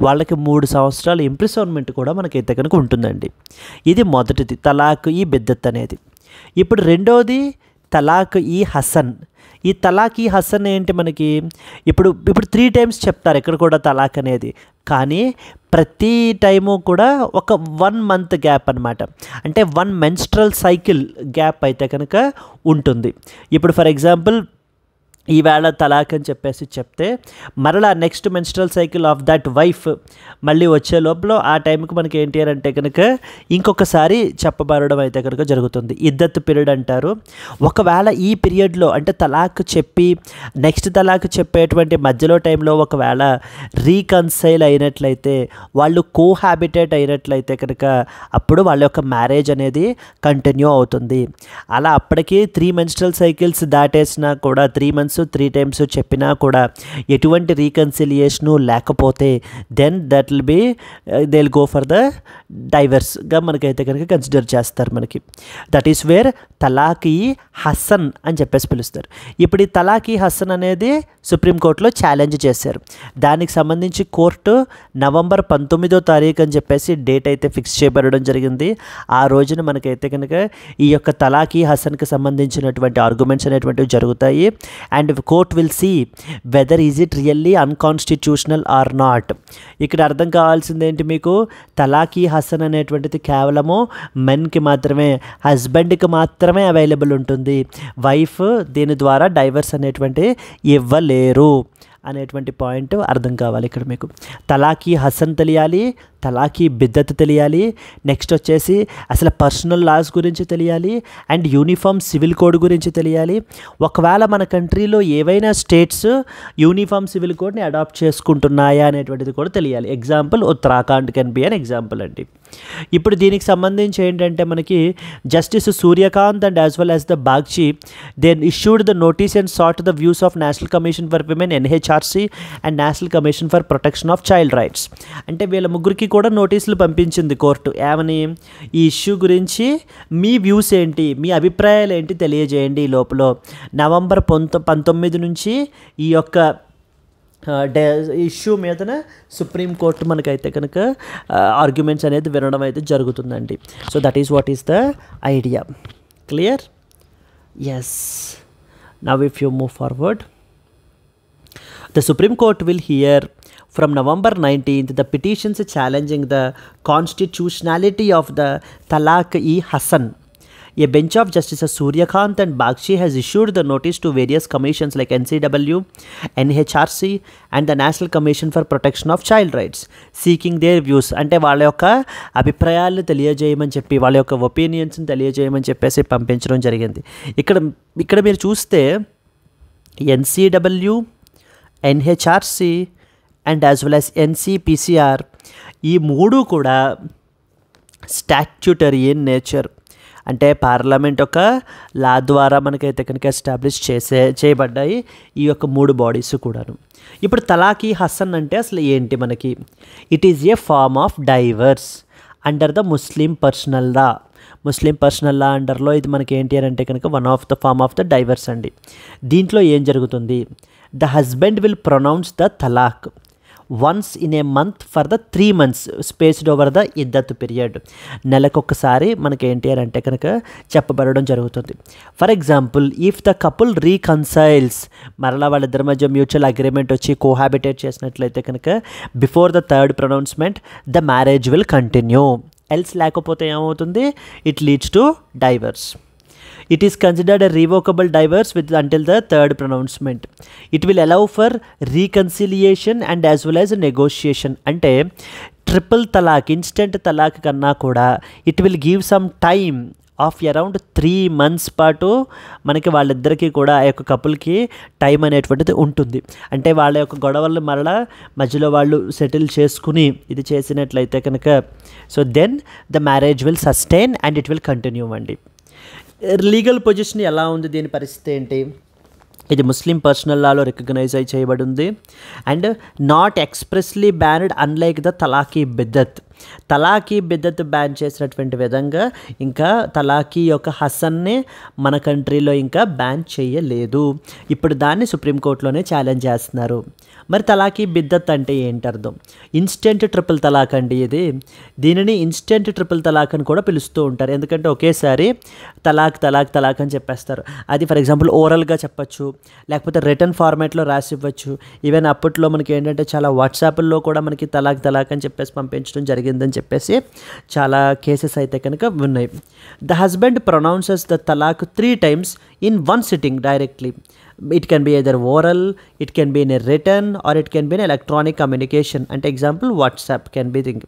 వాళ్ళకి 3 సంవత్సరాలు ఇంప్రిసన్మెంట్ కూడా మనకైతే కనుక ఉంటుందండి. ఇది మొదటిది తలాక్-ఈ-బిద్దత్ అనేది. ఇప్పుడు రెండోది తలాక్ ఈ హసన్. ఈ తలాక్ ఈ హసన్ ఏంటి మనకి ఇప్పుడు 3 times చెప్తారు ఇక్కడ కూడా తలాక్ అనేది, కానీ ప్రతి టైము కూడా ఒక 1 month గ్యాప్ అనమాట. అంటే 1 menstrual cycle గ్యాప్ అయితే కనుక ఉంటుంది. ఇప్పుడు ఫర్ ఎగ్జాంపుల్ ఈవేళ తలాక్ అని చెప్పేసి చెప్తే మరలా next menstrual cycle of that wife మళ్ళీ వచ్చే లోపల ఆ టైంకి మనకి ఏంటి అని అంటే కనుక ఇంకొకసారి చెప్పబడడం అయితే కనుక జరుగుతుంది. ఇద్దత్ పీరియడ్ అంటారు. ఒకవేళ ఈ పీరియడ్లో అంటే తలాక్ చెప్పి నెక్స్ట్ తలాక్ చెప్పేటువంటి మధ్యలో టైంలో ఒకవేళ రీకన్సైల్ అయినట్లయితే, వాళ్ళు కోహాబిటేట్ అయినట్లయితే కనుక అప్పుడు వాళ్ళ యొక్క మ్యారేజ్ అనేది కంటిన్యూ అవుతుంది. అలా అప్పటికి 3 menstrual cycles దాటేసినా కూడా 3 months 3 times చెప్పినా కూడా ఎటువంటి రీకన్సిలియేషను లేకపోతే then that will be they will go for the డైవర్స్గా మనకైతే కనుక కన్సిడర్ చేస్తారు. మనకి that is where talaq e hasan అని చెప్పేసి పిలుస్తారు. ఇప్పుడు ఈ తలాక్-ఈ హసన్ అనేది సుప్రీంకోర్టులో ఛాలెంజ్ చేశారు. దానికి సంబంధించి కోర్టు నవంబర్ 19వ తారీఖు అని చెప్పేసి డేట్ అయితే ఫిక్స్ చేయబడడం జరిగింది. ఆ రోజున మనకైతే కనుక ఈ యొక్క తలాక్-ఈ హసన్కి సంబంధించినటువంటి ఆర్గ్యుమెంట్స్ అనేటువంటివి జరుగుతాయి. And court will see whether is it really unconstitutional or not. ఇక్కడ అర్థం కావాల్సింది ఏంటి మీకు, తలాక్-ఈ హసన్ అనేటువంటిది కేవలము మెన్కి మాత్రమే, హస్బెండ్కి మాత్రమే అవైలబుల్ ఉంటుంది. వైఫ్ దీని ద్వారా డైవర్స్ అనేటువంటి ఇవ్వలేరు అనేటువంటి పాయింట్ అర్థం కావాలి. ఇక్కడ మీకు తలాక్-ఈ హసన్ తెలియాలి, తలాక్-ఈ బిద్దత్ తెలియాలి, నెక్స్ట్ వచ్చేసి అసలు పర్సనల్ లాస్ గురించి తెలియాలి, అండ్ యూనిఫామ్ సివిల్ కోడ్ గురించి తెలియాలి. ఒకవేళ మన కంట్రీలో ఏవైనా స్టేట్స్ యూనిఫామ్ సివిల్ కోడ్ని అడాప్ట్ చేసుకుంటున్నాయా అనేటువంటిది కూడా తెలియాలి. Example Uttarakhand can be an example అండి. ఇప్పుడు దీనికి సంబంధించి ఏంటంటే మనకి justice Suryakant and as well as the Bagchi then issued the notice and sought the views of national commission for women NHRC and national commission for protection of child rights. అంటే వీళ్ళ ముగ్గురికి కూడా నోటీసులు పంపించింది కోర్టు. ఏమని, ఈ ఇష్యూ గురించి మీ వ్యూస్ ఏంటి, మీ అభిప్రాయాలు ఏంటి తెలియజేయండి. ఈ లోపల నవంబర్ 19 నుంచి ఈ యొక్క ఇష్యూ మీదన సుప్రీంకోర్టు మనకైతే కనుక ఆర్గ్యుమెంట్స్ అనేది వినడం అయితే జరుగుతుందండి. So that is what is the idea. Clear? Yes. Now if you move forward, the Supreme Court will hear from November 19th the petitions challenging the constitutionality of the Talaq-e-Hasan. A bench of Justices Suryakant and Bagchi has issued the notice to various commissions like NCW, NHRC and the National Commission for Protection of Child Rights seeking their views. అంటే వాళ్ళ యొక్క అభిప్రాయాలను తెలియజేయమని చెప్పి, వాళ్ళ యొక్క ఒపీనియన్స్ని తెలియజేయమని చెప్పేసి పంపించడం జరిగింది. ఇక్కడ మీరు చూస్తే NCW, NHRC and as well as NCPCR ఈ 3 కూడా స్టాట్యూటరీ ఇన్ నేచర్. అంటే పార్లమెంట్ యొక్క లా ద్వారా మనకైతే కనుక ఎస్టాబ్లిష్ చేయబడ్డాయి ఈ యొక్క 3 బాడీస్ కూడాను. ఇప్పుడు తలాక్-ఈ-హసన్ అంటే అసలు ఏంటి మనకి, it is a form of divorce under the Muslim personal law. Muslim personal law అండర్లో ఇది మనకి ఏంటి అని అంటే కనుక one of the form of the divorce అండి. దీంట్లో ఏం జరుగుతుంది, the husband will pronounce the talaq once in a month for the 3 months spaced over the iddat period. నెలకొకసారి మనకి ఏంటి అని అంటే కనుక చెప్పబడడం జరుగుతుంది. For example if the couple reconciles, మరలా వాళ్ళిద్దరి మధ్య మ్యూచువల్ అగ్రిమెంట్ వచ్చి కోహాబిటేట్ చేసినట్లయితే కనుక before the 3rd pronouncement the marriage will continue. Else లేకపోతే ఏమవుతుంది, it leads to divorce. It is considered a revocable divorce until the 3rd pronouncement. It will allow for reconciliation and as well as negotiation. అంటే triple తలాక్, instant తలాక్ కన్నా కూడా it will give some time of around 3 months పాటు మనకి వాళ్ళిద్దరికీ కూడా ఆ యొక్క కపుల్కి time అనేటువంటిది ఉంటుంది. అంటే వాళ్ళ యొక్క గొడవలు మరలా మధ్యలో వాళ్ళు సెటిల్ చేసుకుని ఇది చేసినట్లయితే కనుక so then the marriage will sustain and it will continue అండి. లీగల్ పొజిషన్ ఎలా ఉంది, దీని పరిస్థితి ఏంటి, ఇది ముస్లిం పర్సనల్ లాలో రికగ్నైజ్ చేయబడి ఉంది. And not expressly banned unlike the talaq e biddat. Talaq e biddat ban చేసినటువంటి విధంగా ఇంకా తలాఖీ యొక్క హసన్ని మన కంట్రీలో ఇంకా బ్యాన్ చేయలేదు. ఇప్పుడు దాన్ని సుప్రీంకోర్టులోనే ఛాలెంజ్ చేస్తున్నారు. మరి తలాఖీ బిద్దత్ అంటే ఏంటి అర్థం? ఇన్స్టెంట్ ట్రిపుల్ తలాక్ అండి ఇది. దీనిని ఇన్స్టెంట్ ట్రిపుల్ తలాక్ అని కూడా పిలుస్తూ ఉంటారు. ఎందుకంటే ఒకేసారి తలాక్ తలాక్ తలాక్ అని చెప్పేస్తారు. అది ఫర్ ఎగ్జాంపుల్ ఓరల్గా చెప్పచ్చు, లేకపోతే రిటర్న్ ఫార్మాట్లో రాసి ఇవ్వచ్చు. ఈవెన్ అప్పట్లో మనకి ఏంటంటే చాలా వాట్సాప్ల్లో కూడా మనకి తలాక్ తలాక్ అని చెప్పేసి పంపించడం జరిగిందని చెప్పేసి చాలా కేసెస్ అయితే కనుక ఉన్నాయి. The husband pronounces the talaq 3 times in one sitting directly. It can be either oral, it can be in a written, or it can be in electronic communication. And example, WhatsApp can be thing.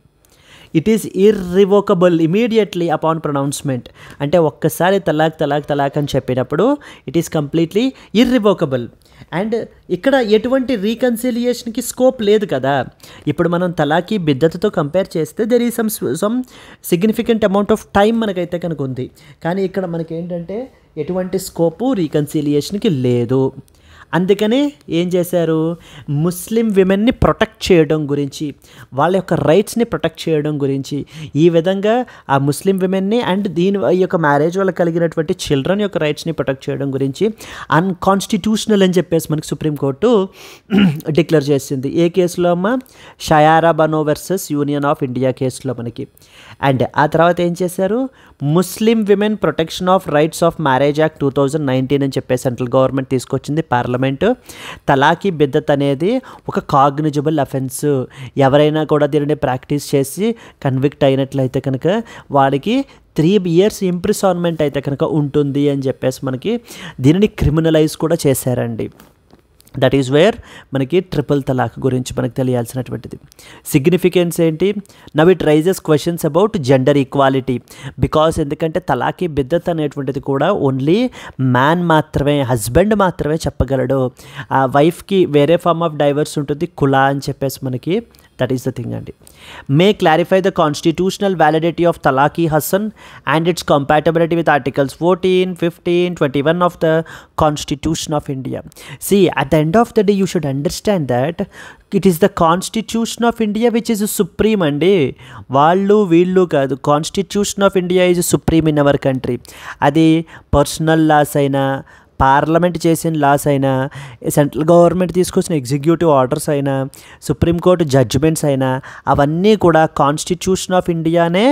It is irrevocable immediately upon pronouncement. అంటే ఒక్కసారి తలాక్ తలాక్ తలాక్ అని చెప్పినప్పుడు it is completely irrevocable. And ఇక్కడ ఎటువంటి రీకన్సిలియేషన్కి scope లేదు కదా. ఇప్పుడు మనం తలాఖీ బిద్దతతో కంపేర్ చేస్తే there is some significant amount of time మనకైతే కనుక ఉంది. కానీ ఇక్కడ మనకి ఏంటంటే ఎటువంటి స్కోపు రీకన్సిలియేషన్కి లేదు. అందుకనే ఏం చేశారు, ముస్లిం విమెన్ని ప్రొటెక్ట్ చేయడం గురించి, వాళ్ళ యొక్క రైట్స్ని ప్రొటెక్ట్ చేయడం గురించి, ఈ విధంగా ఆ ముస్లిం విమెన్ని అండ్ ఈ యొక్క మ్యారేజ్ వల్ల కలిగినటువంటి చిల్డ్రన్ యొక్క రైట్స్ని ప్రొటెక్ట్ చేయడం గురించి అన్కాన్స్టిట్యూషనల్ అని చెప్పేసి మనకి సుప్రీంకోర్టు డిక్లేర్ చేసింది. ఏ కేసులో అమ్మా? Shayara Bano versus union of India కేసులో మనకి. అండ్ ఆ తర్వాత ఏం చేశారు, Muslim women protection of rights of marriage act 2019 అని చెప్పేసి సెంట్రల్ గవర్నమెంట్ తీసుకొచ్చింది పార్లమెంట్. తలాఖీ బిద్దత్ అనేది ఒక కాగ్నిజబుల్ అఫెన్స్. ఎవరైనా కూడా దీనిని ప్రాక్టీస్ చేసి కన్విక్ట్ అయినట్లయితే కనుక వాడికి 3 years ఇంప్రిసాన్మెంట్ అయితే కనుక ఉంటుంది అని చెప్పేసి మనకి దీనిని క్రిమినలైజ్ కూడా చేశారండి. దట్ ఈజ్ వేర్ మనకి ట్రిపుల్ తలాక్ గురించి మనకు తెలియాల్సినటువంటిది సిగ్నిఫికెన్స్ ఏంటి. Now it raises questions about gender equality. Because ఎందుకంటే తలాఖీ బిద్దత్ అనేటువంటిది కూడా ఓన్లీ మ్యాన్ మాత్రమే, హస్బెండ్ మాత్రమే చెప్పగలడు. ఆ వైఫ్కి వేరే ఫార్మ్ ఆఫ్ డైవర్స్ ఉంటుంది, కులా అని చెప్పేసి మనకి. దట్ ఈస్ ద థింగ్ అండి. May clarify the constitutional validity of talaq e hasan and its compatibility with articles 14, 15, 21 of the Constitution of India. See, at the end of the day you should understand that it is the Constitution of India which is supreme అండి. వాళ్ళు వీళ్ళు కాదు, Constitution of India is supreme in our country. అది personal loss అయినా, parliament చేసిన loss అయినా, central government తీసుకొచ్చిన executive orders అయినా, సుప్రీంకోర్టు జడ్జిమెంట్స్ అయినా, అవన్నీ కూడా కాన్స్టిట్యూషన్ ఆఫ్ ఇండియానే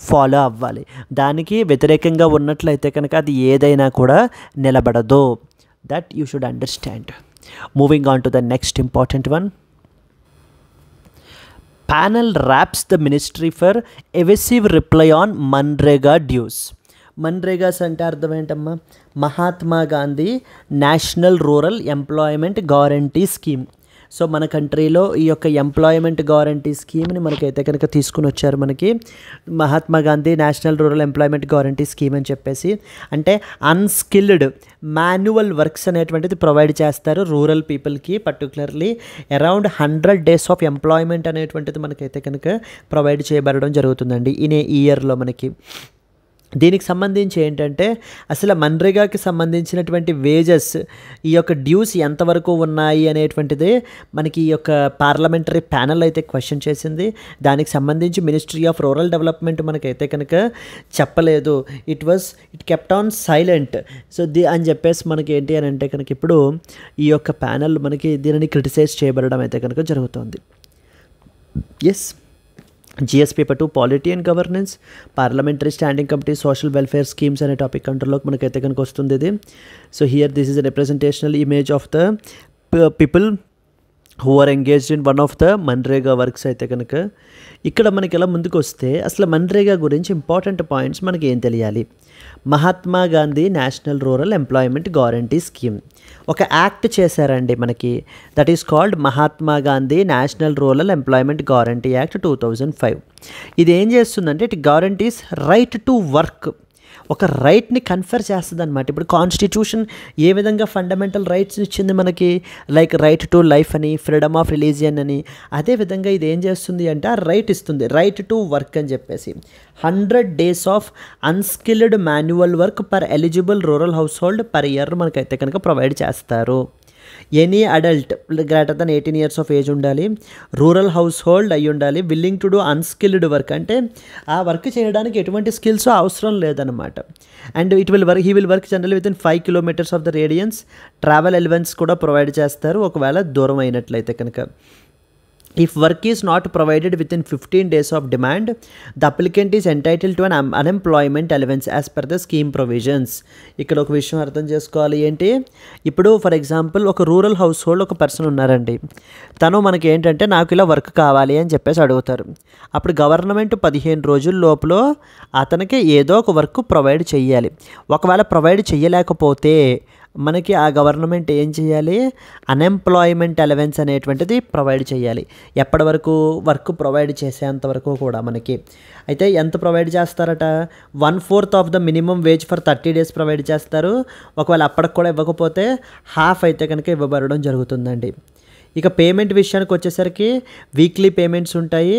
ఫాలో అవ్వాలి. దానికి వ్యతిరేకంగా ఉన్నట్లయితే కనుక అది ఏదైనా కూడా నిలబడదు. That you should understand. Moving on to the next important one. Panel wraps the ministry for evasive reply on Manrega dues. మన్రేగాస్ అంటే అర్థం ఏంటమ్మా? Mahatma Gandhi national rural employment guarantee scheme. So మన కంట్రీలో ఈ యొక్క ఎంప్లాయ్మెంట్ గ్యారంటీ స్కీమ్ని మనకైతే కనుక తీసుకుని వచ్చారు మనకి Mahatma Gandhi national rural employment guarantee scheme అని చెప్పేసి. అంటే అన్స్కిల్డ్ మాన్యువల్ వర్క్స్ అనేటువంటిది ప్రొవైడ్ చేస్తారు రూరల్ పీపుల్కి. Particularly around 100 days of employment అనేటువంటిది మనకైతే కనుక ప్రొవైడ్ చేయబడడం జరుగుతుందండి ఇన్ ఏ ఇయర్లో మనకి. దీనికి సంబంధించి ఏంటంటే అసలు మన్రేగాకి సంబంధించినటువంటి వేజెస్, ఈ యొక్క డ్యూస్ ఎంతవరకు ఉన్నాయి అనేటువంటిది మనకి ఈ యొక్క పార్లమెంటరీ ప్యానెల్ అయితే క్వశ్చన్ చేసింది. దానికి సంబంధించి మినిస్ట్రీ ఆఫ్ రూరల్ డెవలప్మెంట్ మనకైతే కనుక చెప్పలేదు. It kept on silent. So అని చెప్పేసి మనకి ఏంటి అని అంటే కనుక ఇప్పుడు ఈ యొక్క ప్యానెల్ మనకి దీనిని క్రిటిసైజ్ చేయబడడం అయితే కనుక జరుగుతుంది. Yes, GS paper 2 polity and governance, parliamentary standing committee, social welfare schemes అనే టాపిక్ కంట్రోల్లోకి మనకైతే కనుక వస్తుంది ఇది. So here this is a representational image of the people who are engaged in one of the మన్రేగా వర్క్స్ అయితే కనుక. ఇక్కడ మనకి ఎలా ముందుకు వస్తే అసలు మన్రేగా గురించి ఇంపార్టెంట్ పాయింట్స్ మనకి ఏం తెలియాలి. Mahatma Gandhi national rural employment guarantee scheme ఒక యాక్ట్ చేశారండి మనకి. That is called Mahatma Gandhi national rural employment guarantee act 2005. ఇది ఏం చేస్తుందంటే it guarantees right to work. ఒక రైట్ని కన్ఫర్ చేస్తుంది అనమాట. ఇప్పుడు కాన్స్టిట్యూషన్ ఏ విధంగా ఫండమెంటల్ రైట్స్ ఇచ్చింది మనకి, లైక్ రైట్ టు లైఫ్ అని, ఫ్రీడమ్ ఆఫ్ రిలీజియన్ అని, అదేవిధంగా ఇది ఏం చేస్తుంది అంటే ఆ రైట్ ఇస్తుంది, రైట్ టు వర్క్ అని చెప్పేసి. 100 days of unskilled manual work per eligible rural household per year మనకైతే కనుక ప్రొవైడ్ చేస్తారు. Any adult greater than 18 years of age ఉండాలి, రూరల్ హౌస్ హోల్డ్ అయి ఉండాలి, willing to do unskilled work, అంటే ఆ వర్క్ చేయడానికి ఎటువంటి స్కిల్స్ అవసరం లేదనమాట. And he will work general within 5 kilometers of the radiance. Travel allowance కూడా ప్రొవైడ్ చేస్తారు ఒకవేళ దూరం అయినట్లయితే కనుక. If work is not provided within 15 days of demand, the applicant is entitled to an unemployment allowance as per the scheme provisions. ఇక్కడ ఒక విషయం అర్థం చేసుకోవాలి ఏంటి, ఇప్పుడు ఫర్ ఎగ్జాంపుల్ ఒక రూరల్ హౌస్ హోల్డ్ ఒక పర్సన్ ఉన్నారండి, తను మనకి ఏంటంటే నాకు ఇలా వర్క్ కావాలి అని చెప్పేసి అడుగుతారు. అప్పుడు గవర్నమెంట్ 15 రోజుల లోపల అతనికి ఏదో ఒక వర్క్ ప్రొవైడ్ చేయాలి. ఒకవేళ ప్రొవైడ్ చేయలేకపోతే మనకి ఆ గవర్నమెంట్ ఏం చేయాలి, అన్ఎంప్లాయ్మెంట్ అలవెన్స్ అనేటువంటిది ప్రొవైడ్ చేయాలి. ఎప్పటి వరకు, వర్క్ ప్రొవైడ్ చేసేంత వరకు కూడా మనకి. అయితే ఎంత ప్రొవైడ్ చేస్తారట, 1/4 of the minimum wage for 30 days provide చేస్తారు. ఒకవేళ అప్పటికి కూడా ఇవ్వకపోతే హాఫ్ అయితే కనుక ఇవ్వబడడం జరుగుతుందండి. ఇక పేమెంట్ విషయానికి వచ్చేసరికి వీక్లీ పేమెంట్స్ ఉంటాయి.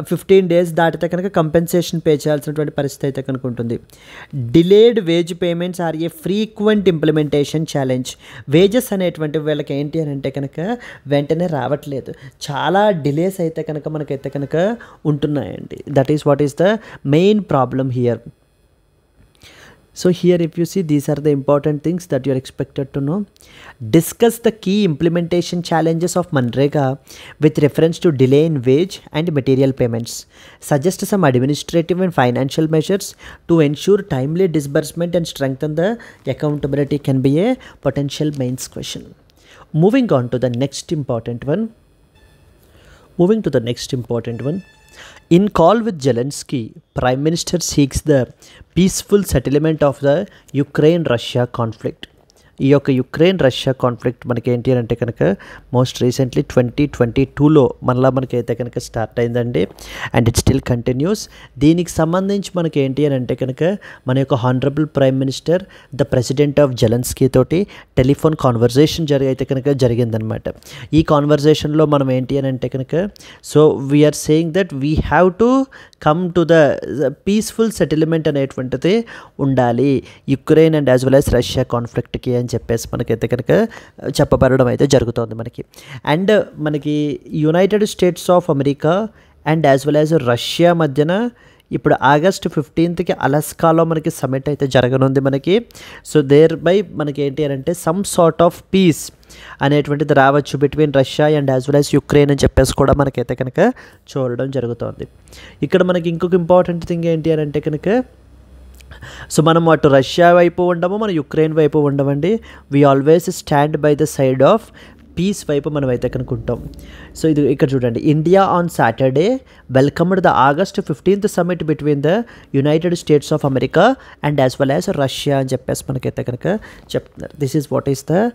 15 days దాటితే కనుక కంపెన్సేషన్ పే చేయాల్సినటువంటి పరిస్థితి అయితే కనుక ఉంటుంది. Delayed wage payments are a frequent implementation challenge. Wages అనేటువంటి వీళ్ళకి ఏంటి అని అంటే కనుక వెంటనే రావట్లేదు, చాలా డిలేస్ అయితే కనుక మనకైతే కనుక ఉంటున్నాయండి. That is what is the main problem here. So here if you see, these are the important things that you are expected to know. Discuss the key implementation challenges of Manrega with reference to delay in wage and material payments. Suggest some administrative and financial measures to ensure timely disbursement and strengthen the accountability can be a potential mains question. Moving on to the next important one. In call with Zelensky, Prime Minister seeks the peaceful settlement of the Ukraine-Russia conflict. ఈ యొక్క Ukraine Russia conflict మనకి ఏంటి అని అంటే కనుక most recently 2022లో మనలా మనకైతే కనుక స్టార్ట్ అయిందండి. And it still continuous. దీనికి సంబంధించి మనకి ఏంటి అని అంటే కనుక మన యొక్క honourable prime minister the president of Zelensky తోటి టెలిఫోన్ కాన్వర్జేషన్ అయితే కనుక జరిగిందనమాట. ఈ కాన్వర్జేషన్లో మనం ఏంటి అని అంటే కనుక so we are saying that we have to come to the peaceful settlement అనేటువంటిది ఉండాలి Ukraine and as well as Russia కాన్ఫ్లిక్ట్కి అని చెప్పేసి మనకైతే కనుక చెప్పబడడం అయితే జరుగుతుంది మనకి. అండ్ మనకి United States of America and as well as Russia మధ్యన ఇప్పుడు August 15th అలస్కాలో మనకి సమ్మిట్ అయితే జరగనుంది మనకి. సో దేర్ బై మనకి ఏంటి అని అంటే సమ్ సార్ట్ ఆఫ్ పీస్ అనేటువంటిది రావచ్చు between Russia and as well as Ukraine అని చెప్పేసి కూడా మనకైతే కనుక చూడడం జరుగుతుంది. ఇక్కడ మనకి ఇంకొక ఇంపార్టెంట్ థింగ్ ఏంటి అని అంటే కనుక సో మనం అటు రష్యా వైపు ఉండము, మన యుక్రెయిన్ వైపు ఉండమండి. We always stand by the side of peace వైపు మనం అయితే కనుక్కుంటాం. సో ఇది ఇక్కడ చూడండి, India on Saturday welcomed the August 15th summit between the United States of America and as well as Russia అని చెప్పేసి మనకైతే కనుక చెప్తున్నారు. This is what is the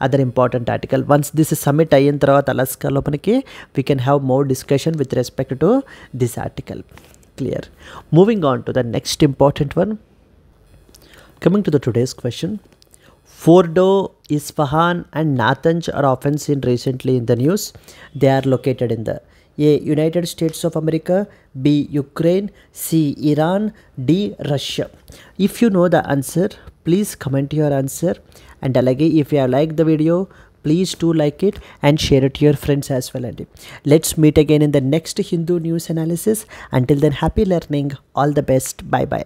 other important article. Once this summit అయిన తర్వాత అలస్కాలో మనకి we can have more discussion with respect to this article. Clear. Moving on to the next important one. Coming to the today's question. Fordo, Isfahan and Natanz are often seen recently in the news. They are located in the A. United States of America, B. Ukraine, C. Iran, D. Russia. If you know the answer, please comment your answer. And alage if you have liked the video, please do like it and share it to your friends as well. And let's meet again in the next Hindu news analysis. Until then, happy learning. All the best. Bye bye.